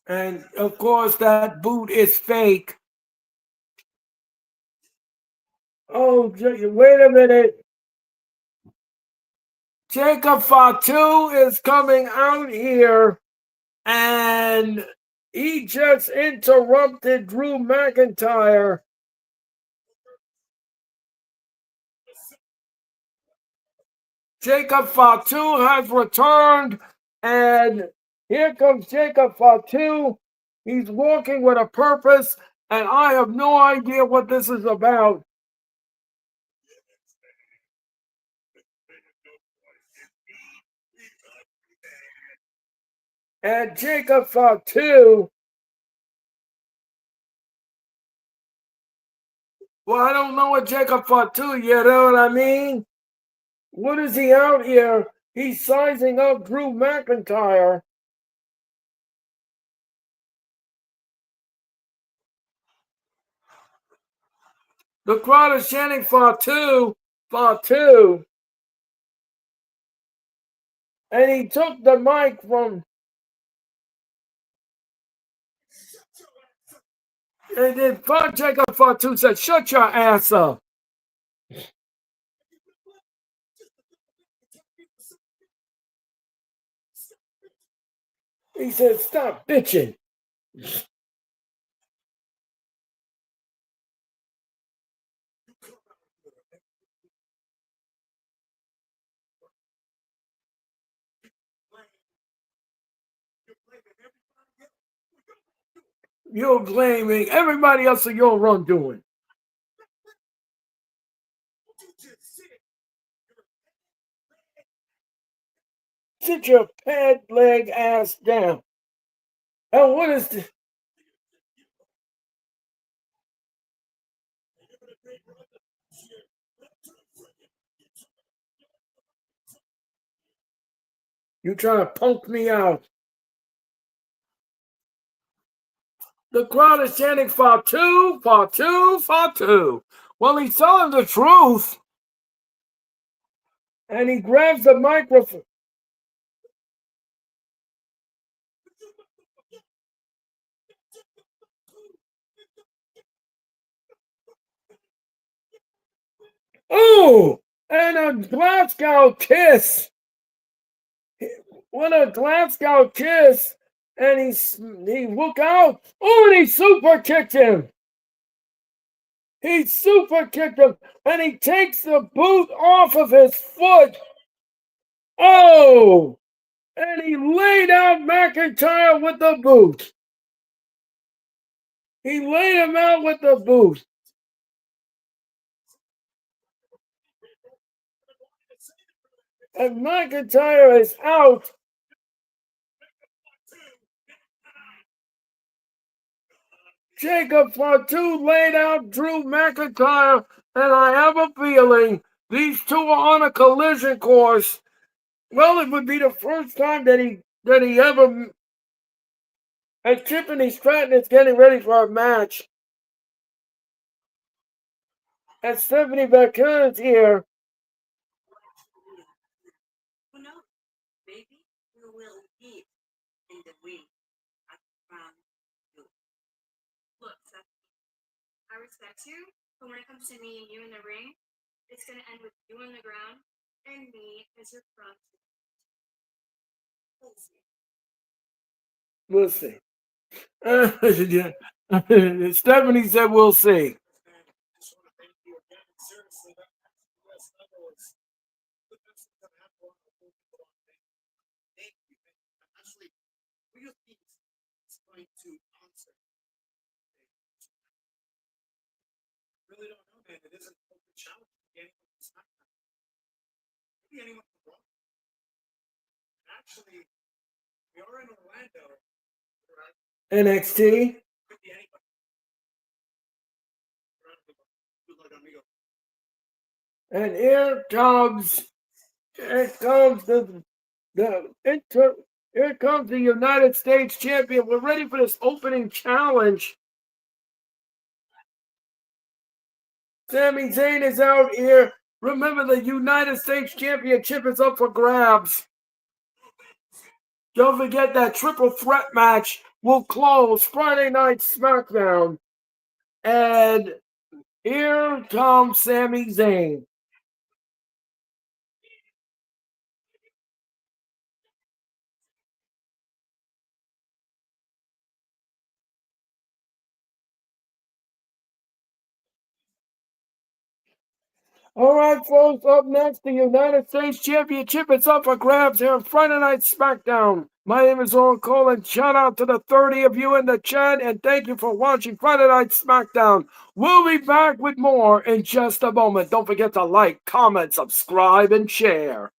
And of course that boot is fake. Oh, wait a minute. Jacob Fatu is coming out here, and he just interrupted Drew McIntyre. Jacob Fatu has returned, and here comes Jacob Fatu. He's walking with a purpose, and I have no idea what this is about. And Jacob Fatu, well, I don't know what Jacob Fatu, you know what I mean? What is he out here? He's sizing up Drew McIntyre. The crowd is chanting Fatu, Fatu. And he took the mic from. And then Jacob Fatu said, "Shut your ass up." He said, "Stop bitching." You're blaming everybody else for your wrongdoing. Sit your pad leg ass down. And what is this? You trying to punk me out? The crowd is chanting Fatu, Fatu, Fatu. Well, he's telling the truth. And he grabs the microphone. Oh, and a Glasgow kiss. What a Glasgow kiss. And he look out. Oh, and he super kicked him. He super kicked him. And he takes the boot off of his foot. Oh, and he laid out McIntyre with the boot. He laid him out with the boot. And McIntyre is out. Jacob Fatu laid out Drew McIntyre, and I have a feeling these two are on a collision course. Well, it would be the first time that he ever. And Tiffany Stratton is getting ready for a match. And Stephanie McMahon is here. I respect you, but when it comes to me and you in the ring, it's going to end with you on the ground and me as your front. We'll see. Stephanie said we'll see. NXT. And here comes here comes the United States champion. We're ready for this opening challenge. Sami Zayn is out here. Remember, the United States Championship is up for grabs. Don't forget that triple threat match will close Friday Night SmackDown. And here comes Sami Zayn. All right, folks, up next, the United States Championship. It's up for grabs here on Friday Night SmackDown. My name is Earl Cole, and shout out to the 30 of you in the chat, and thank you for watching Friday Night SmackDown. We'll be back with more in just a moment. Don't forget to like, comment, subscribe, and share.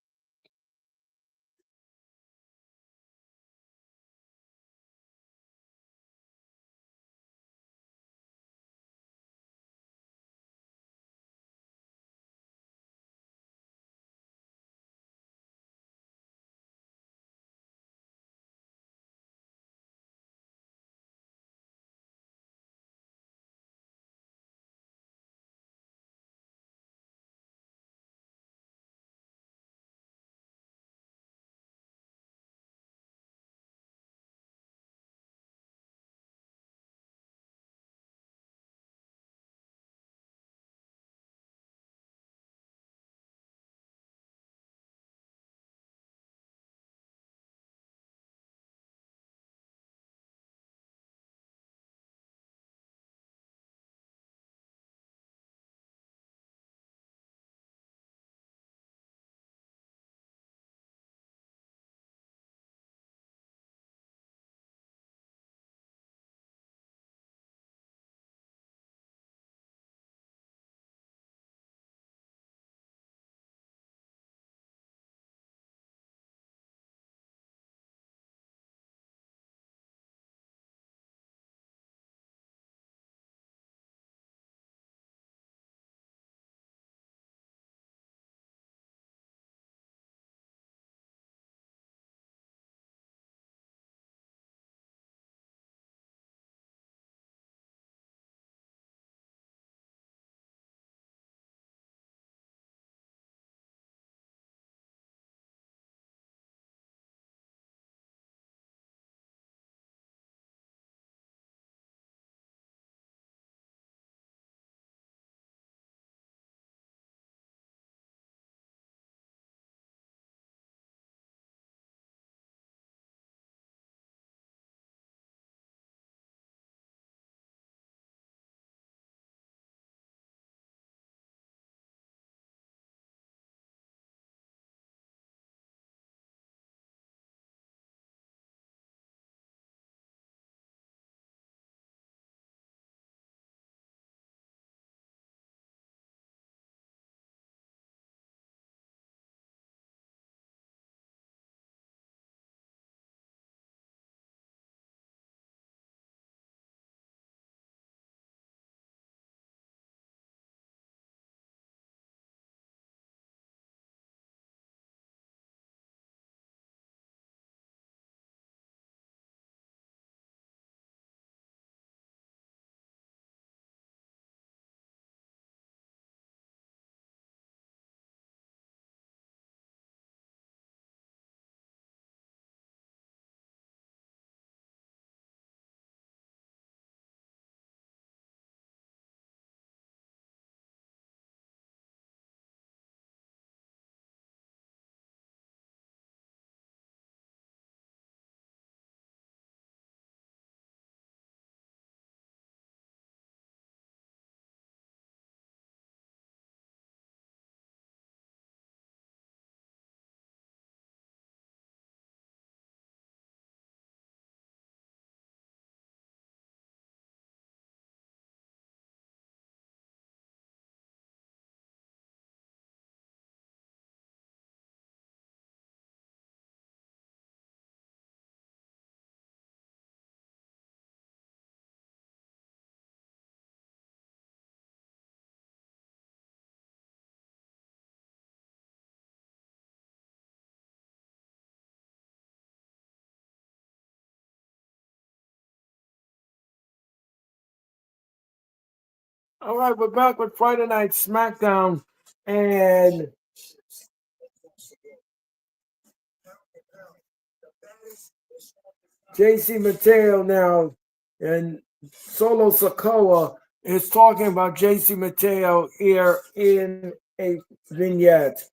All right, we're back with Friday Night SmackDown, and JC Mateo now and Solo Sokoa is talking about JC Mateo here in a vignette.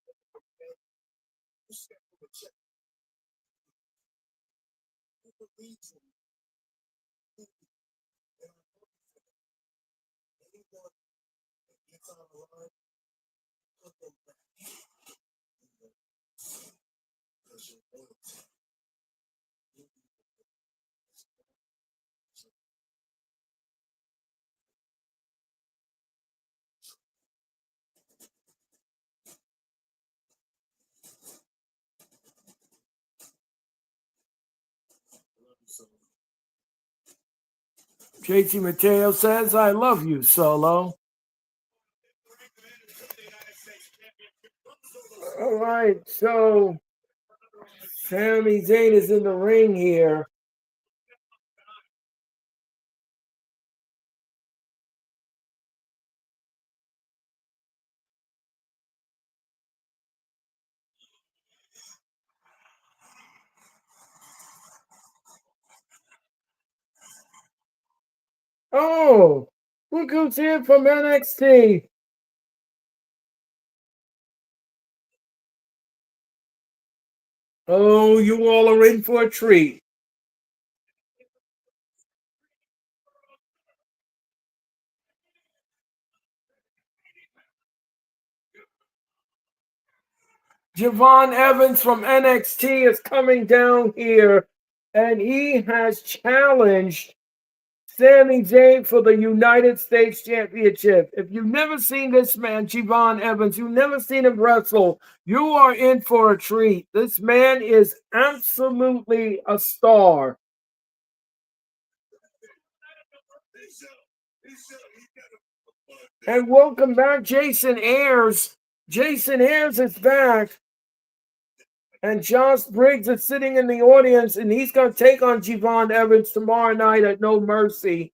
JC Mateo says, I love you, Solo. All right, so Sami Zayn is in the ring here. Oh, look who's here from NXT. Oh, you all are in for a treat. Javon Evans from NXT is coming down here, and he has challenged Sami Zayn for the United States Championship. If you've never seen this man, Javon Evans, you've never seen him wrestle, you are in for a treat. This man is absolutely a star. And welcome back, Jason Ayers. Jason Ayers is back. And Josh Briggs is sitting in the audience, and he's going to take on Javon Evans tomorrow night at No Mercy.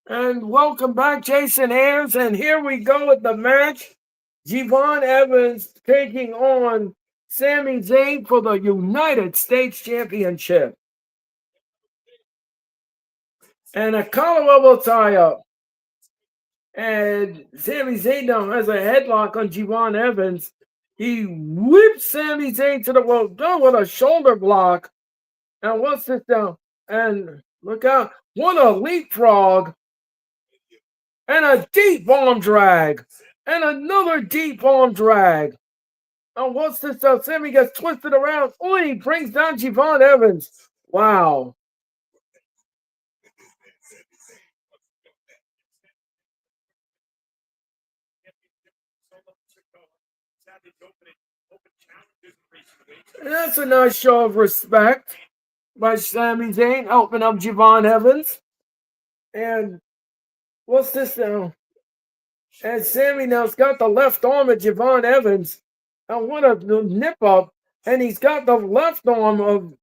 And welcome back, Jason Ayers. And here we go with the match. Javon Evans taking on Sami Zayn for the United States Championship. And a collarbone tie-up. And Sami Zayn now has a headlock on Javon Evans. He whips Sami Zayn to the rope. Oh, with a shoulder block. And what's this now? And look out. What a leapfrog. And a deep arm drag. And another deep arm drag. Oh, what's this stuff? Sammy gets twisted around. Oh, he brings down Javon Evans. Wow. And that's a nice show of respect by Sami Zayn, helping up Javon Evans. And what's this now? And Sammy now's got the left arm of Javon Evans. And what a nip up. And he's got the left arm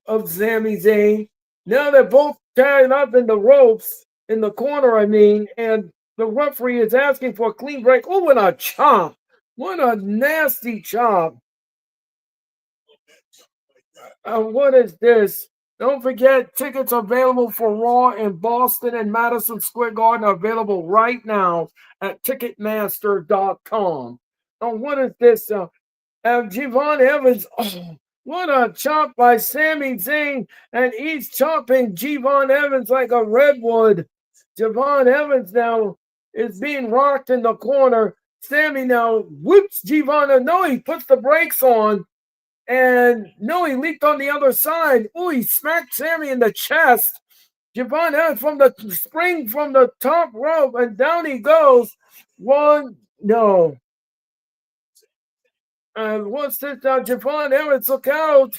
of Sami Zayn. Now they're both tied up in the ropes, in the corner, I mean, and the referee is asking for a clean break. Oh, what a chop. What a nasty chop. What is this? Don't forget, tickets available for Raw in Boston and Madison Square Garden are available right now at Ticketmaster.com. Oh, what is this? Javon Evans, oh, what a chop by Sami Zayn, and he's chopping Javon Evans like a redwood. Javon Evans now is being rocked in the corner. Sami now whips Javon. No, he puts the brakes on. And no, he leaped on the other side. Oh, he smacked Sami in the chest. Javon Evans from the spring from the top rope, and down he goes. One, no. And what's this now? Javon Evans, look out.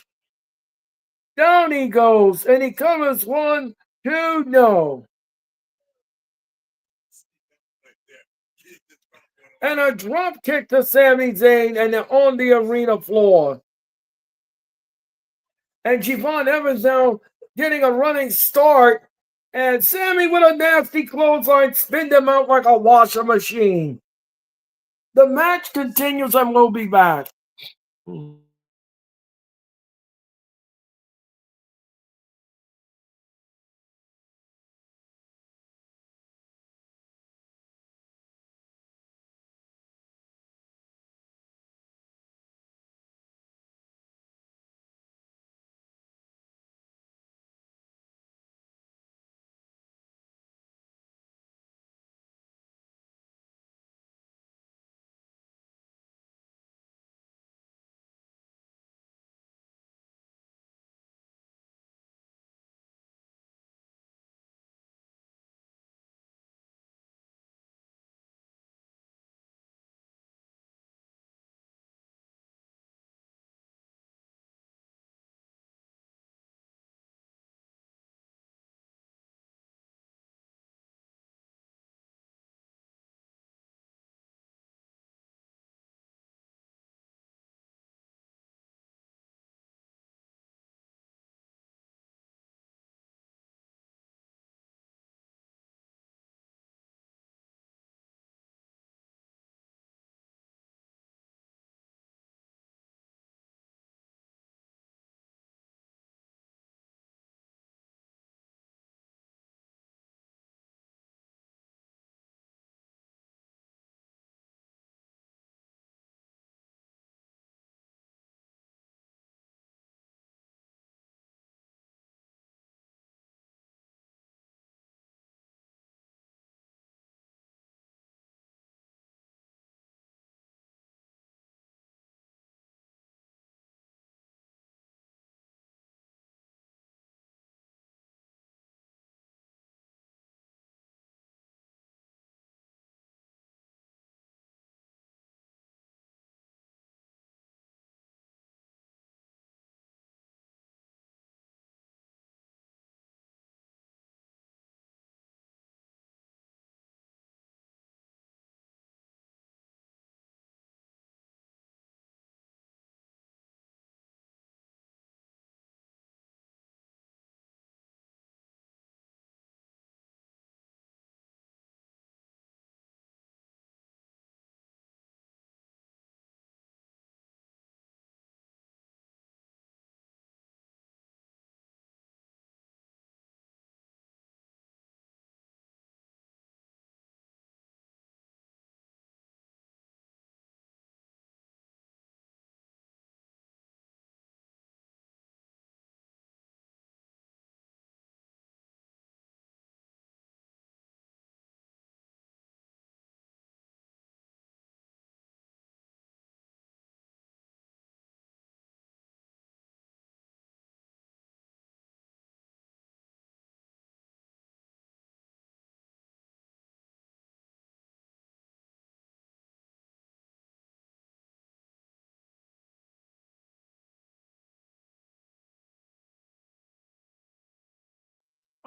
Down he goes, and he covers 1, 2, no. And a drop kick to Sami Zayn, and they're on the arena floor. And Javon Evans now getting a running start. And Sami with a nasty clothesline spin them out like a washing machine. The match continues and we'll be back.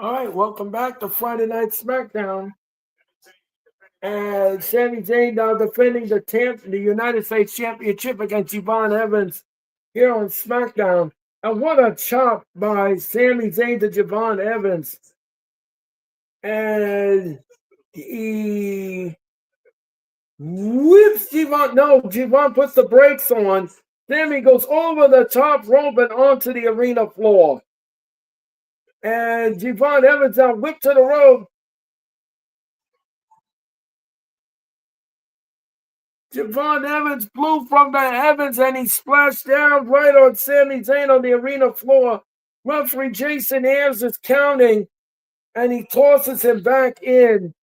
All right, welcome back to Friday Night SmackDown. And Sami Zayn now defending the United States Championship against Yvonne Evans here on SmackDown. And what a chop by Sami Zayn to Yvonne Evans. And he whips Yvonne. No, Yvonne puts the brakes on. Sami goes over the top rope and onto the arena floor. And Yvonne Evans now whipped to the rope. Javon Evans blew from the heavens and he splashed down right on Sami Zayn on the arena floor. Referee Jason Ayers is counting and he tosses him back in.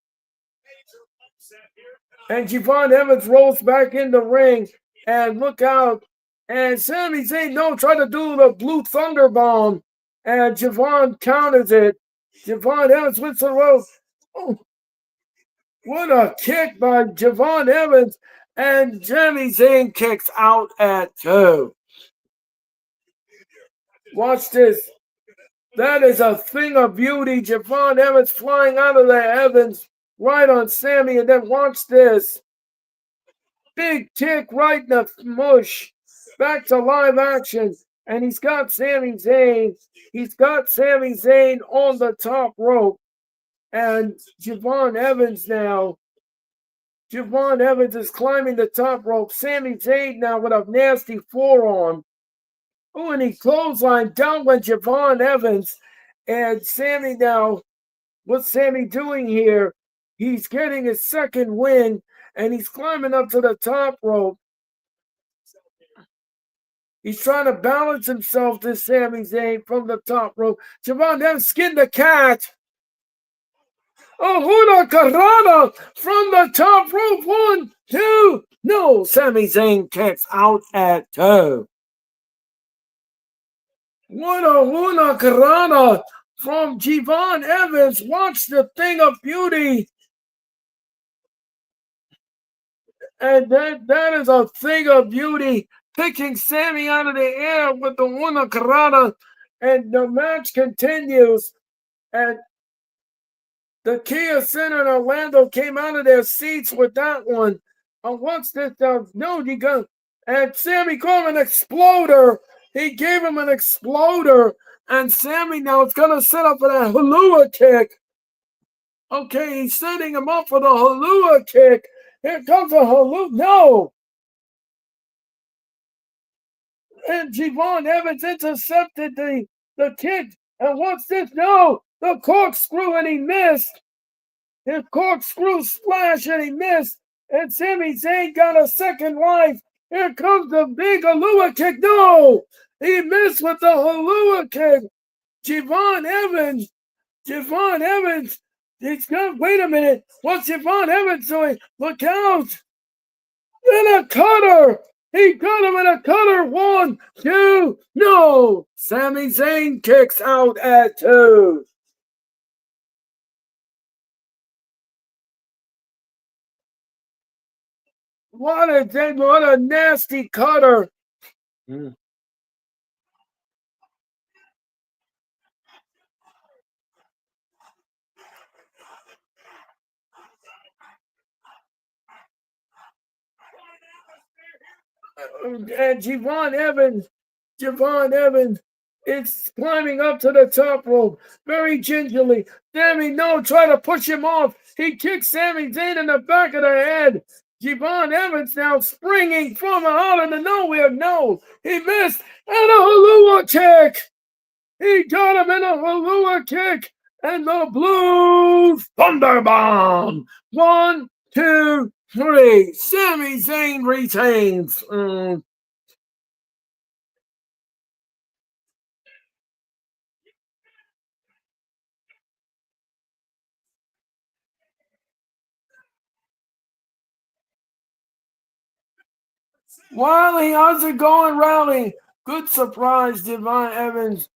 And Javon Evans rolls back in the ring and look out. And Sami Zayn tried to do the blue thunder bomb and Javon counters it. Javon Evans wins the rope. Oh, what a kick by Javon Evans. And Sami Zayn kicks out at 2. Watch this. That is a thing of beauty. Javon Evans flying out of the heavens right on Sammy. And then watch this. Big kick right in the mush. Back to live action. And he's got Sami Zayn. He's got Sami Zayn on the top rope. And Javon Evans now. Javon Evans is climbing the top rope. Sami Zayn now with a nasty forearm. Oh, and he clotheslined down with Javon Evans. And Sammy now, what's Sammy doing here? He's getting his second win, and he's climbing up to the top rope. He's trying to balance himself, this Sami Zayn, from the top rope. Javon Evans skinned the cat. Oh, Huna Karana from the top rope. 1, 2. No, Sami Zayn kicks out at 2. What a Huna Karana from Javon Evans. Watch the thing of beauty. And that is a thing of beauty. Picking Sammy out of the air with the Huna Karana. And the match continues. And the Kia Center in Orlando came out of their seats with that one. And what's this? No, you go. And Sammy called him an exploder. He gave him an exploder. And Sammy now is going to set up for that Halua kick. Okay, he's setting him up for the Halua kick. Here comes a Halua. No. And Javon Evans intercepted the kick. And what's this? No. The corkscrew, and he missed. His corkscrew splash, and he missed. And Sami Zayn got a second life. Here comes the big Halua kick. No! He missed with the Halua kick. Javon Evans. He's got, wait a minute. What's Javon Evans doing? Look out. In a cutter. He got him in a cutter. 1, 2. No! Sami Zayn kicks out at 2. What a nasty cutter. And Javon Evans is climbing up to the top rope very gingerly. Sammy, no, try to push him off. He kicks Sami Zayn in the back of the head. Javon Evans now springing from out of the nowhere. No, he missed. And a Halua kick. He got him in a Halua kick. And the Blue Thunderbomb. 1, 2, 3. Sami Zayn retains. Riley, how's it going, Riley? Good surprise. Javon Evans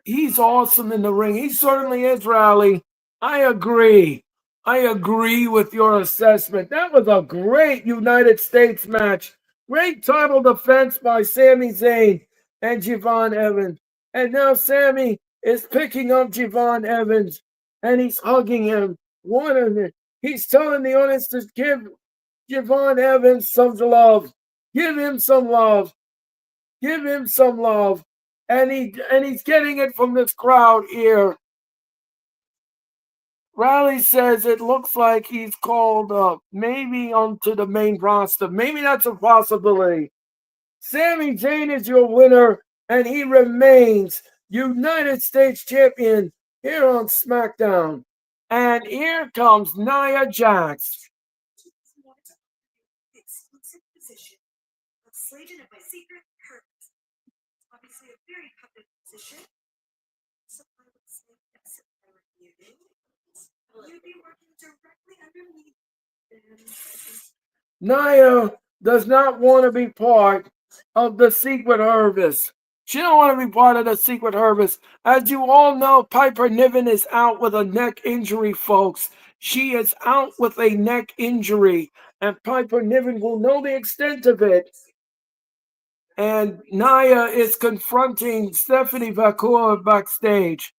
he's awesome in the ring. He certainly is, Riley. I agree with your assessment. That was a great United States match. Great title defense by Sami Zayn and Javon Evans. And now Sami is picking up Javon Evans and he's hugging him. He's telling the audience to give Javon Evans some love. Give him some love. Give him some love. And he's getting it from this crowd here. Riley says it looks like he's called up, maybe onto the main roster. Maybe that's a possibility. Sami Zayn is your winner, and he remains United States champion here on SmackDown. And here comes Nia Jax. Slated in my secret purpose. Obviously a very coveted position. So I would say that's if I were you. You'd be working directly underneath. Nia does not want to be part of the Secret Service. She don't want to be part of the Secret Service. As you all know, Piper Niven is out with a neck injury, folks. She is out with a neck injury, and Piper Niven will know the extent of it And Nia is confronting Stephanie Vacour backstage.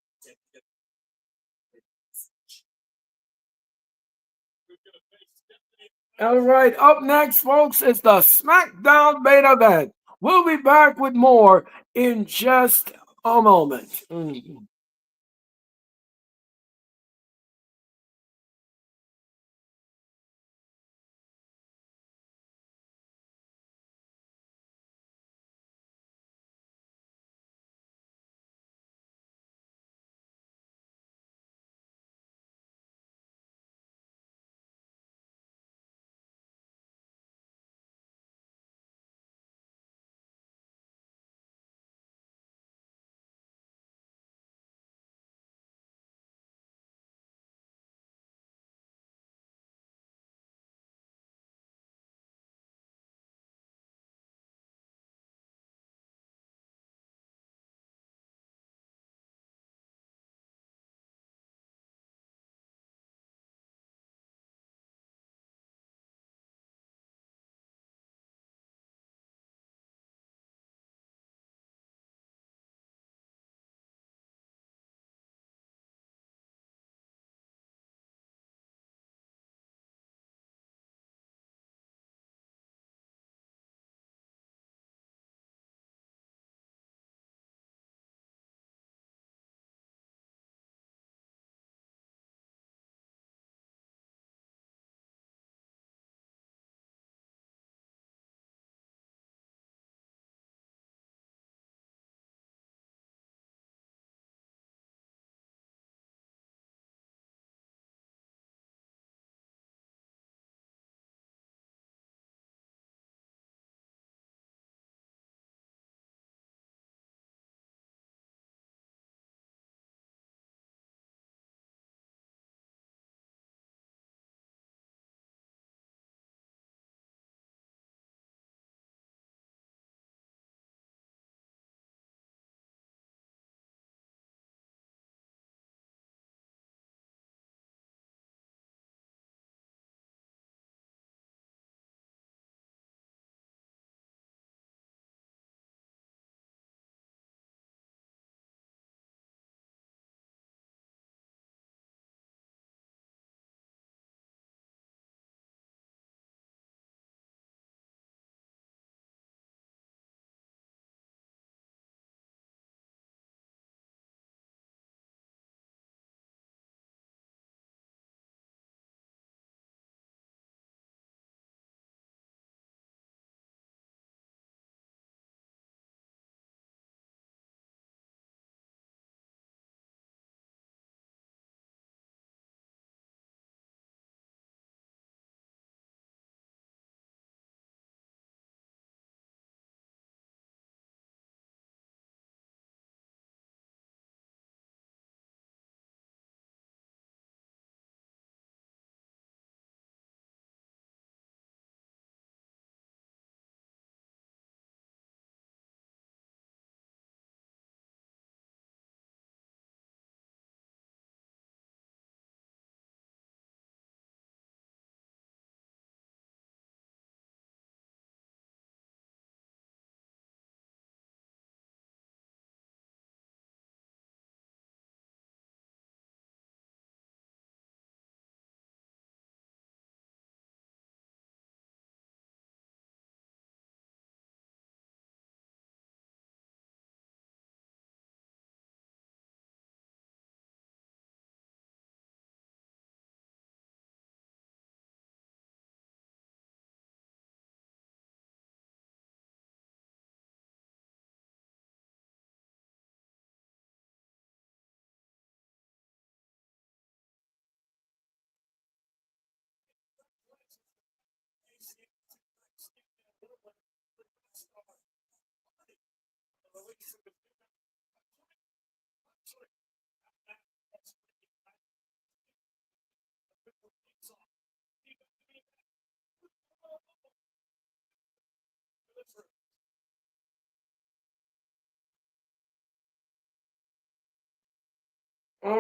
All right, up next, folks, is the SmackDown main event. We'll be back with more in just a moment. All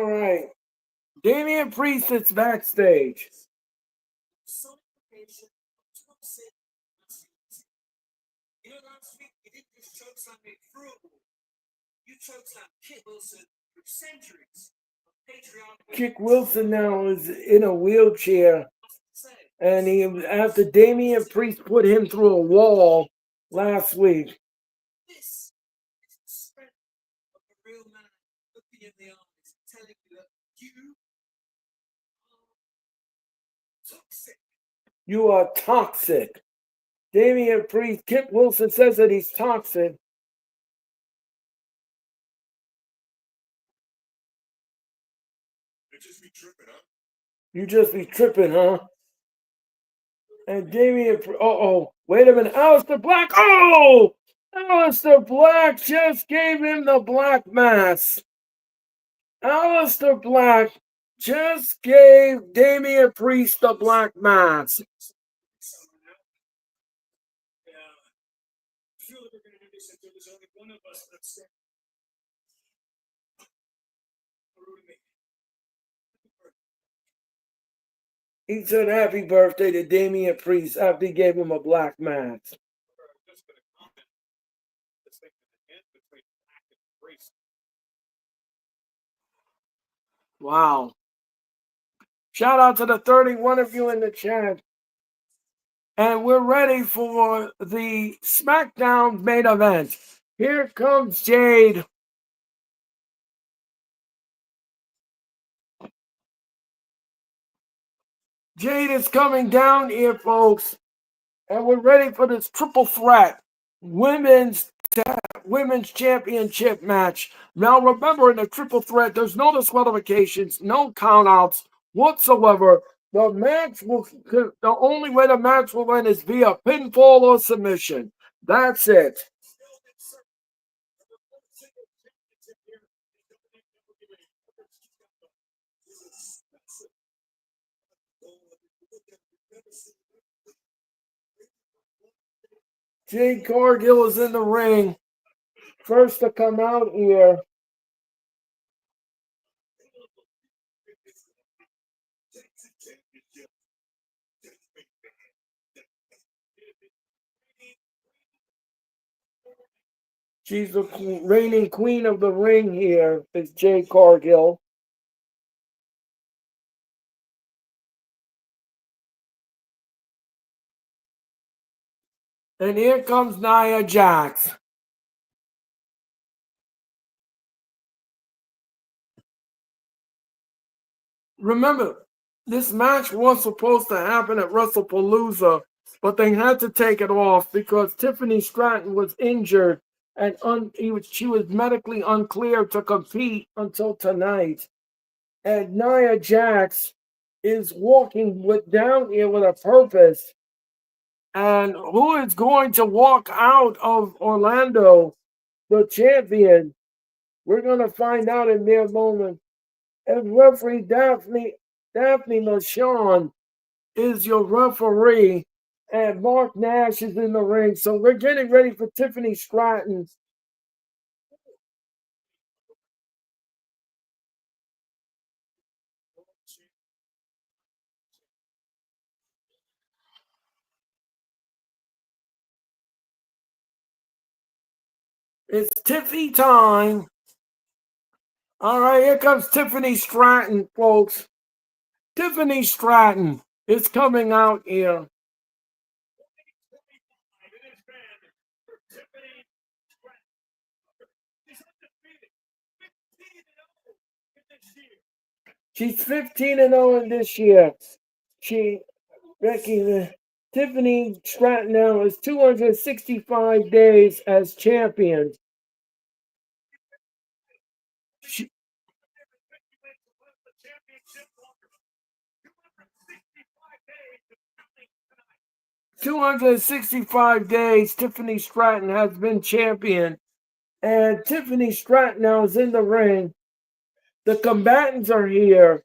right. Damian Priest is backstage. Kick Wilson now is in a wheelchair, and after Damian Priest put him through a wall last week. You are toxic. Damian Priest, Kip Wilson says that he's toxic. You just be tripping, huh? And Damian, wait a minute, Aleister Black, Aleister Black just gave him the black mass. Aleister Black just gave Damian Priest the black mass. He said happy birthday to Damian Priest after he gave him a black mass. Wow. Shout out to the 31 of you in the chat. And we're ready for the SmackDown main event. Here comes Jade. Jade is coming down here, folks. And we're ready for this triple threat women's championship match. Now, remember, in the triple threat, there's no disqualifications, no countouts whatsoever. The only way the match will end is via pinfall or submission. That's it. Jade Cargill is in the ring. First to come out here. She's the reigning queen of the ring here, is Jade Cargill. And here comes Nia Jax. Remember, this match was supposed to happen at WrestlePalooza, but they had to take it off because Tiffany Stratton was injured and she was medically unclear to compete until tonight. And Nia Jax is walking down here with a purpose. And who is going to walk out of Orlando, the champion? We're going to find out in mere moment. And referee Daphne LaShawn is your referee, and Mark Nash is in the ring. So we're getting ready for Tiffany Stratton. It's Tiffy time. All right, here comes Tiffany Stratton, folks. Tiffany Stratton is coming out here. She's 15-0 in this year. Tiffany Stratton now is 265 days as champion. 265 days, Tiffany Stratton has been champion. And Tiffany Stratton now is in the ring. The combatants are here.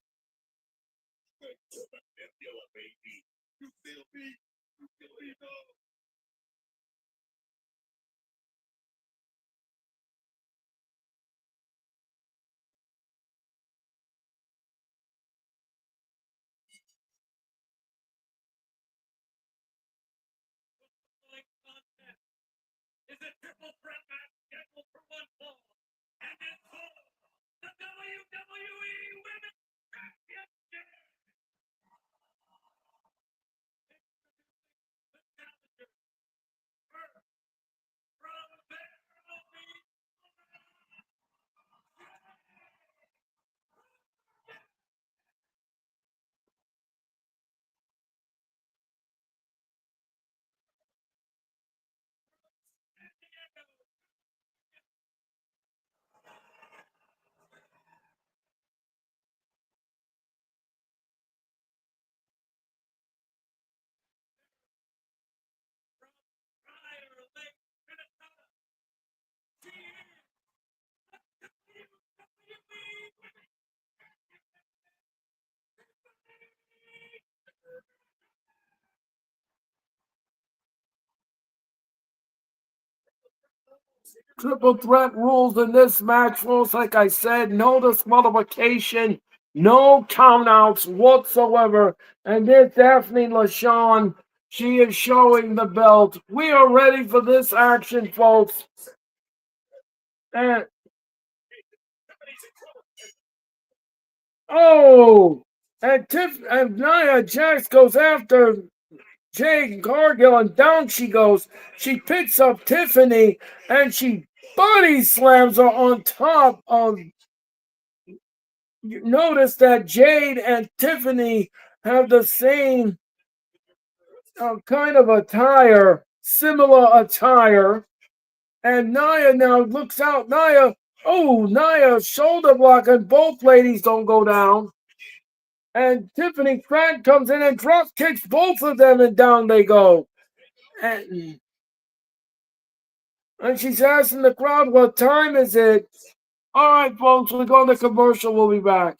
Triple threat rules in this match. Rules, like I said, no disqualification, no countouts whatsoever. And there's Daphne LaShawn. She is showing the belt. We are ready for this action, folks. And and Nia Jax goes after Jade Cargill, and down she goes. She picks up Tiffany, and she body slams her on top of. You notice that Jade and Tiffany have the same kind of attire, similar attire. And Nia now looks out. Nia shoulder block, and both ladies don't go down. And Tiffany Stratton comes in and drop kicks both of them, and down they go. And she's asking the crowd, what time is it? All right, folks, we're going to commercial. We'll be back.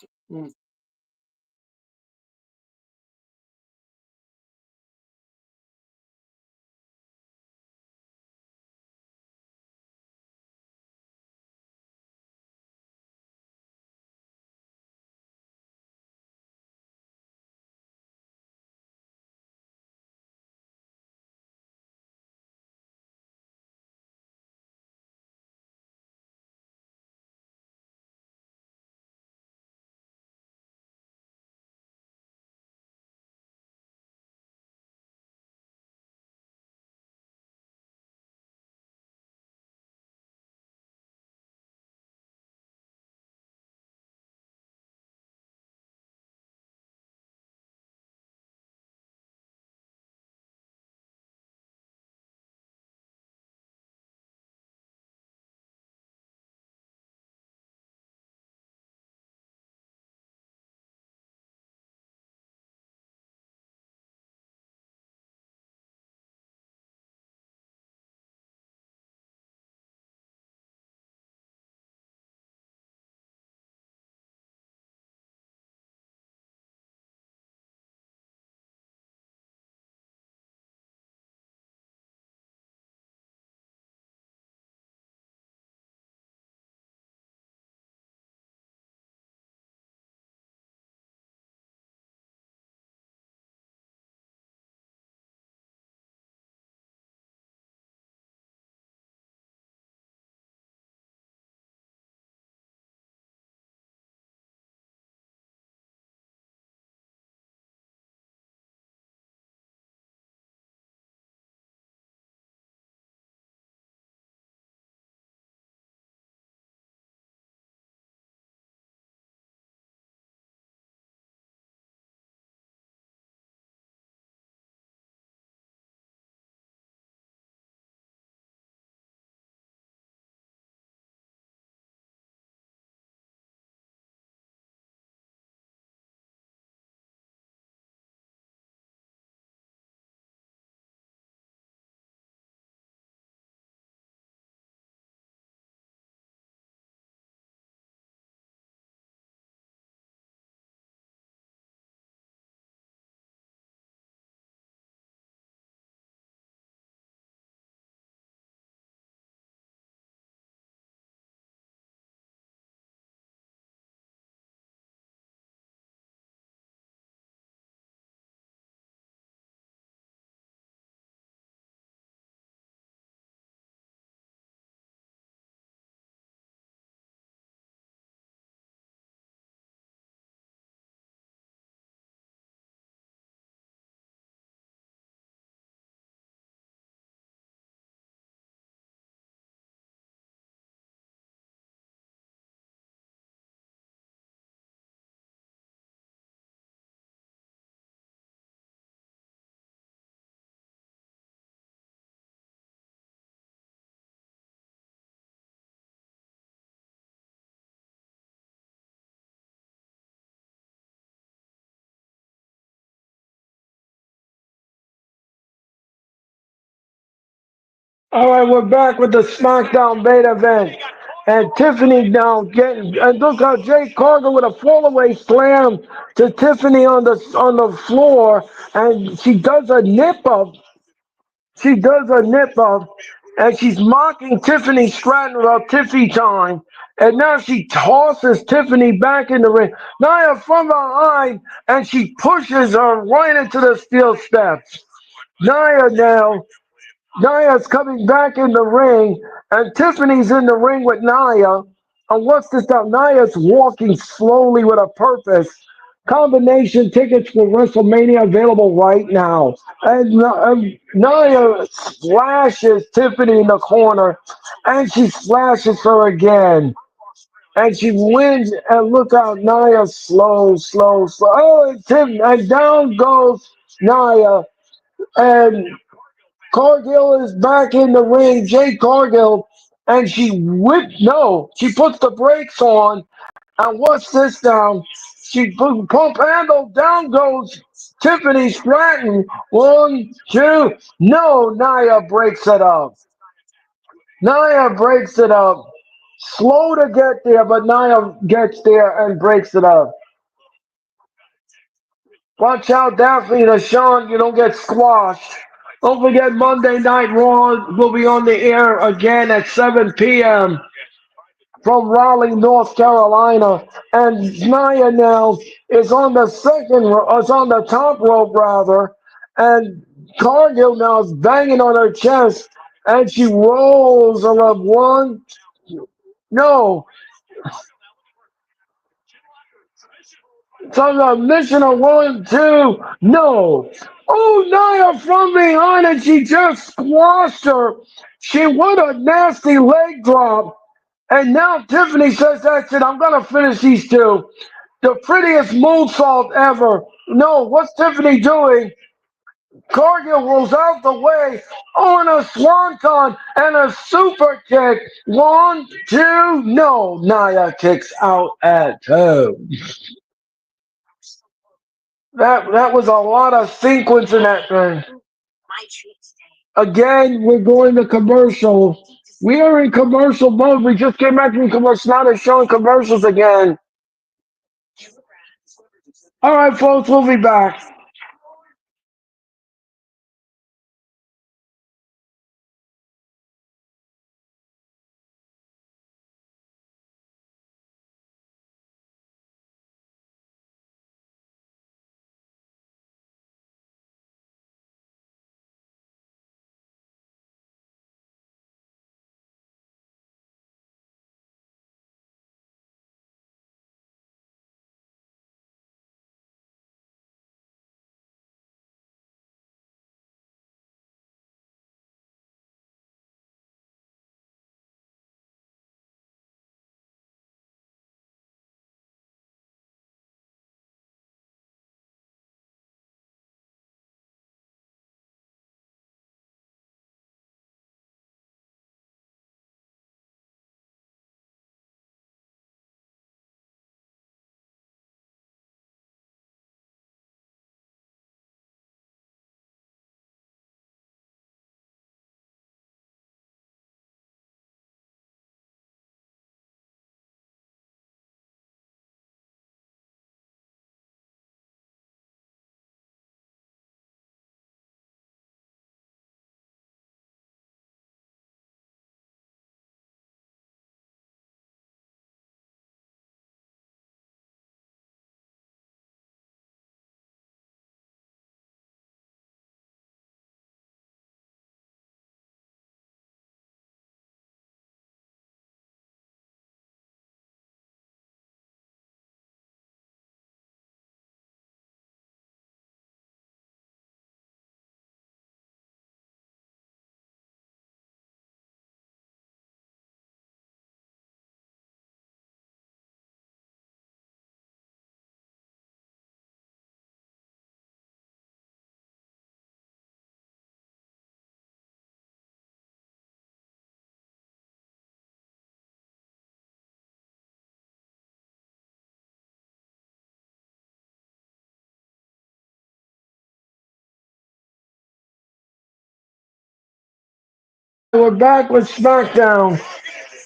All right, we're back with the SmackDown main event. And Tiffany now getting, and look how Jay Cargill with a fallaway slam to Tiffany on the floor, and she does a nip up. She does a nip up, and she's mocking Tiffany Stratton about Tiffy time. And now she tosses Tiffany back in the ring. Nia from behind, and she pushes her right into the steel steps. Nia now Nia's coming back in the ring, and Tiffany's in the ring with Nia. And what's this now? Nia's walking slowly with a purpose. Combination tickets for WrestleMania available right now. And Nia splashes Tiffany in the corner, and she splashes her again. And she wins, and look out, Nia slow, slow, slow. Oh, and down goes Nia. And Cargill is back in the ring, Jay Cargill, and she puts the brakes on, and what's this down? She pump handle, down goes Tiffany Stratton. One, two, no, Nia breaks it up. Nia breaks it up. Slow to get there, but Nia gets there and breaks it up. Watch out, Daphne, the Sean, you don't get squashed. Don't forget Monday Night Raw will be on the air again at 7 p.m. from Raleigh, North Carolina. And Nia now is on the is on the top rope rather. And Cargill now is banging on her chest and she rolls her up one. No, so the mission of one, two, no. Oh, Nia from behind and she just squashed her. She what a nasty leg drop. And now Tiffany says, that's it, I'm going to finish these two. The prettiest moonsault ever. No, what's Tiffany doing? Cargill rolls out the way on a swanton and a super kick. One, two, no. Nia kicks out at two. That was a lot of sequence in that thing. Again, we're going to commercial. We are in commercial mode. We just came back from commercial. Now they're showing commercials again. All right, folks, we'll be back. We're back with SmackDown.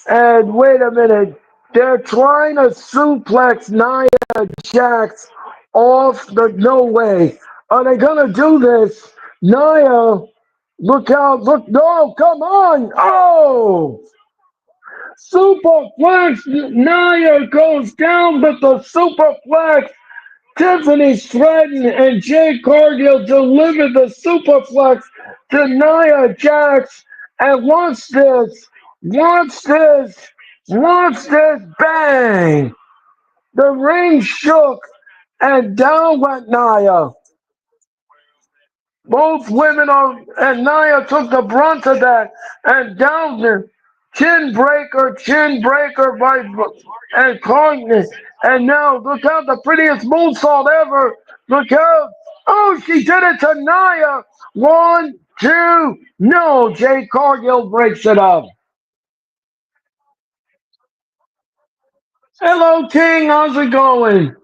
And wait a minute. They're trying to suplex Nia Jax off the no way. Are they gonna do this? Nia, look out, look, no, come on. Oh! Superflex, Nia goes down with the superflex. Tiffany Stratton and Jay Cargill delivered the superflex to Nia Jax. And watch this, watch this, bang! The ring shook and down went Nia. Both women are, and Nia took the brunt of that, and down the chin breaker by and Cognis. And now look out, the prettiest moonsault ever. Look out! Oh, she did it to Nia. One, two, no. Jay Cargill breaks it up. Hello, King. How's it going?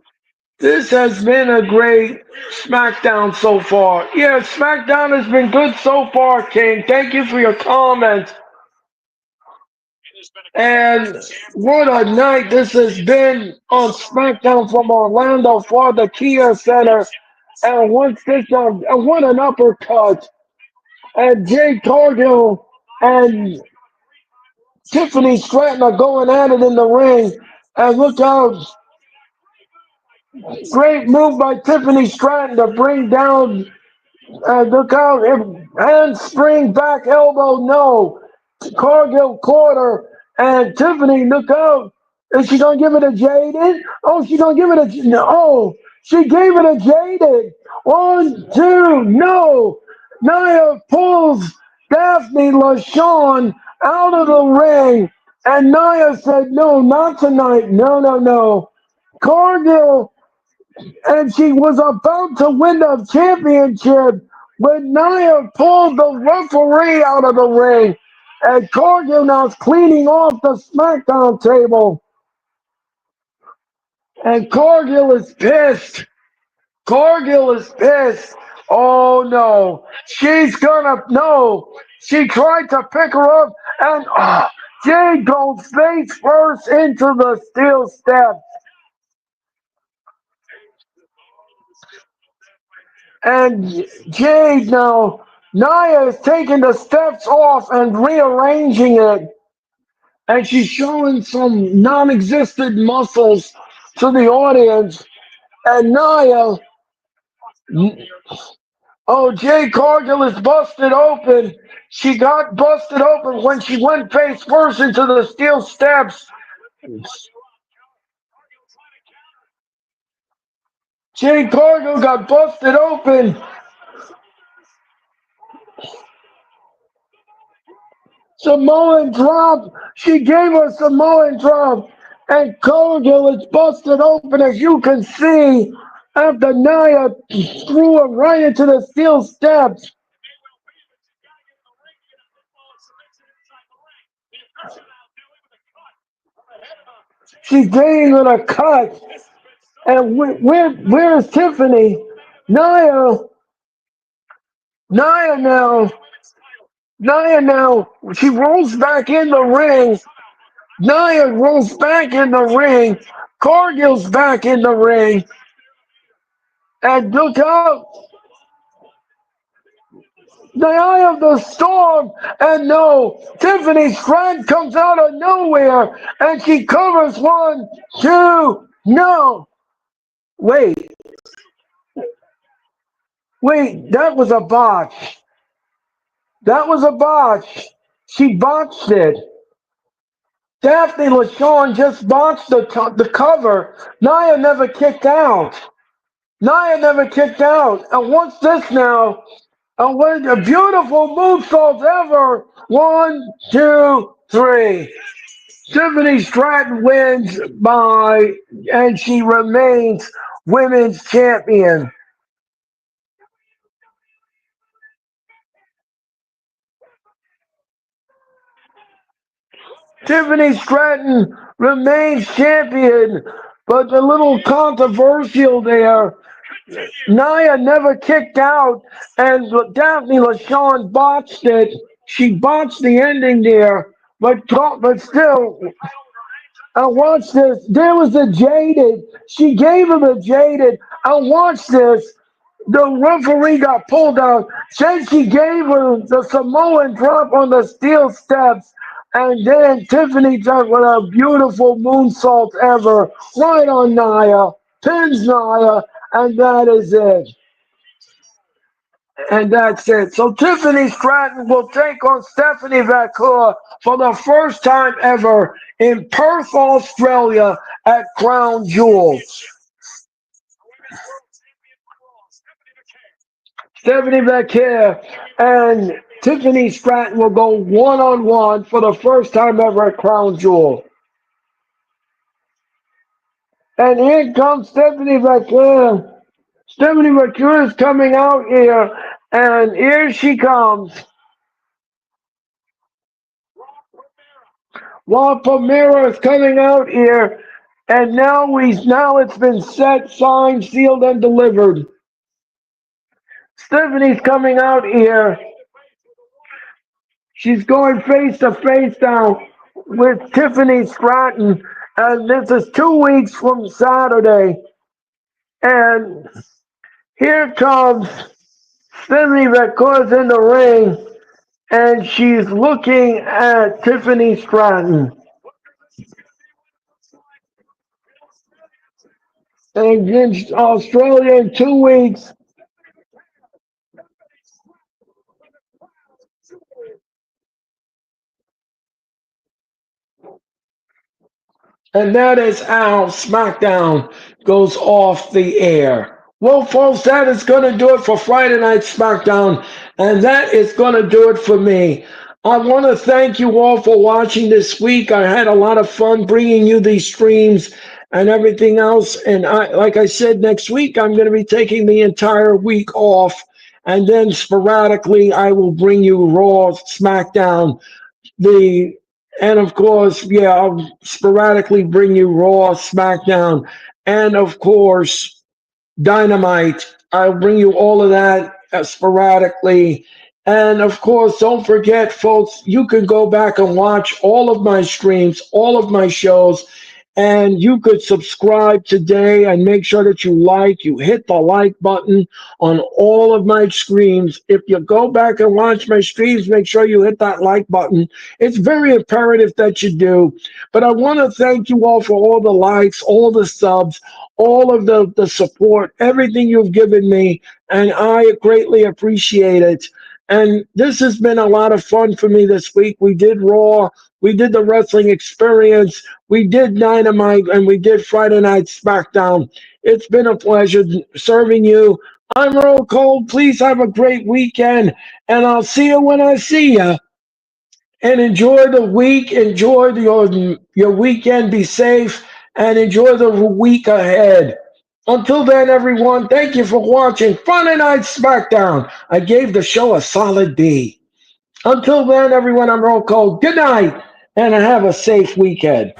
This has been a great SmackDown so far. Yeah, SmackDown has been good so far, King. Thank you for your comments. And what a night this has been on SmackDown from Orlando for the Kia Center. And once this, and what an uppercut. And Jay Cargill and Tiffany Stratton are going at it in the ring. And look out, great move by Tiffany Stratton to bring down. Look out, handspring back elbow, no. Cargill caught her, and Tiffany, look out. Is she going to give it a Jaden? Oh, she going to give it a, no. Oh, she gave it a Jaden. One, two, no. Nia pulls Daphne LaShawn out of the ring, and Nia said, no, not tonight. No, no, no. Cargill, and she was about to win the championship when Nia pulled the referee out of the ring. And Cargill now is cleaning off the SmackDown table. And Cargill is pissed. Cargill is pissed. Oh no. She's gonna, no. She tried to pick her up, and Jade goes face first into the steel steps. And Jade now, Nia is taking the steps off and rearranging it. And she's showing some non existent muscles to the audience. And Nia, oh, Jay Cargill is busted open. She got busted open when she went face first into the steel steps. Jay Cargill got busted open. Samoan drop. She gave her Samoan drop. And Cargill is busted open, as you can see, after Nia threw her right into the steel steps. She's getting with a cut. And where's Tiffany? Nia, Nia now, Nia now, she rolls back in the ring. Nia rolls back in the ring. Cargill's back in the ring. And look out, the eye of the storm. And no, Tiffany Stratton comes out of nowhere and she covers one, two, no. Wait, wait, that was a botch. That was a botch. She botched it. Daphne LaShawn just botched the cover. Nia never kicked out. Nia never kicked out. And what's this now? And what a beautiful moonsault ever. One, two, three. Tiffany Stratton wins by, and she remains women's champion. Tiffany Stratton remains champion, but a little controversial there. Nia never kicked out, and Daphne LaShawn botched it. She botched the ending there, but still, watch this. There was a jaded. She gave him a jaded. Watch this. The referee got pulled out. Then she gave her the Samoan drop on the steel steps. And then Tiffany done with a beautiful moonsault ever. Right on Nia. Pins Nia. And that is it. And that's it. So Tiffany Stratton will take on Stephanie McClure for the first time ever in Perth, Australia at Crown Jewel. Stephanie McClure and Tiffany Stratton will go one-on-one for the first time ever at Crown Jewel. And here comes Stephanie McClure. Stephanie McClure is coming out here, and here she comes. While Palmera is coming out here, and now it's been set, signed, sealed, and delivered. Stephanie's coming out here. She's going face to face now with Tiffany Stratton, and this is 2 weeks from Saturday. And here comes Stephanie McCoy's in the ring, and she's looking at Tiffany Stratton. And against Australia in 2 weeks. And that is how SmackDown goes off the air. Well, folks, that is going to do it for Friday Night SmackDown, and that is going to do it for me. I want to thank you all for watching this week. I had a lot of fun bringing you these streams and everything else. And like I said, next week I'm going to be taking the entire week off, and then sporadically I will bring you Raw, SmackDown, the and of course, yeah, I'll sporadically bring you Raw, SmackDown, and of course, Dynamite. I'll bring you all of that sporadically. And of course, don't forget, folks, you can go back and watch all of my streams, all of my shows, and you could subscribe today and make sure that you hit the like button on all of my streams. If you go back and watch my streams, make sure you hit that like button. It's very imperative that you do. But I want to thank you all for all the likes, all the subs, all of the support, everything you've given me, and I greatly appreciate it. And this has been a lot of fun for me this week. We did Raw, we did the Wrestling Experience, we did Dynamite, and we did Friday Night SmackDown. It's been a pleasure serving you. I'm Earl Cole. Please have a great weekend, and I'll see you when I see you. And enjoy the week, enjoy your weekend, be safe, and enjoy the week ahead. Until then, everyone, thank you for watching Friday Night SmackDown. I gave the show a solid B. Until then, everyone, I'm Earl Cole. Good night, and have a safe weekend.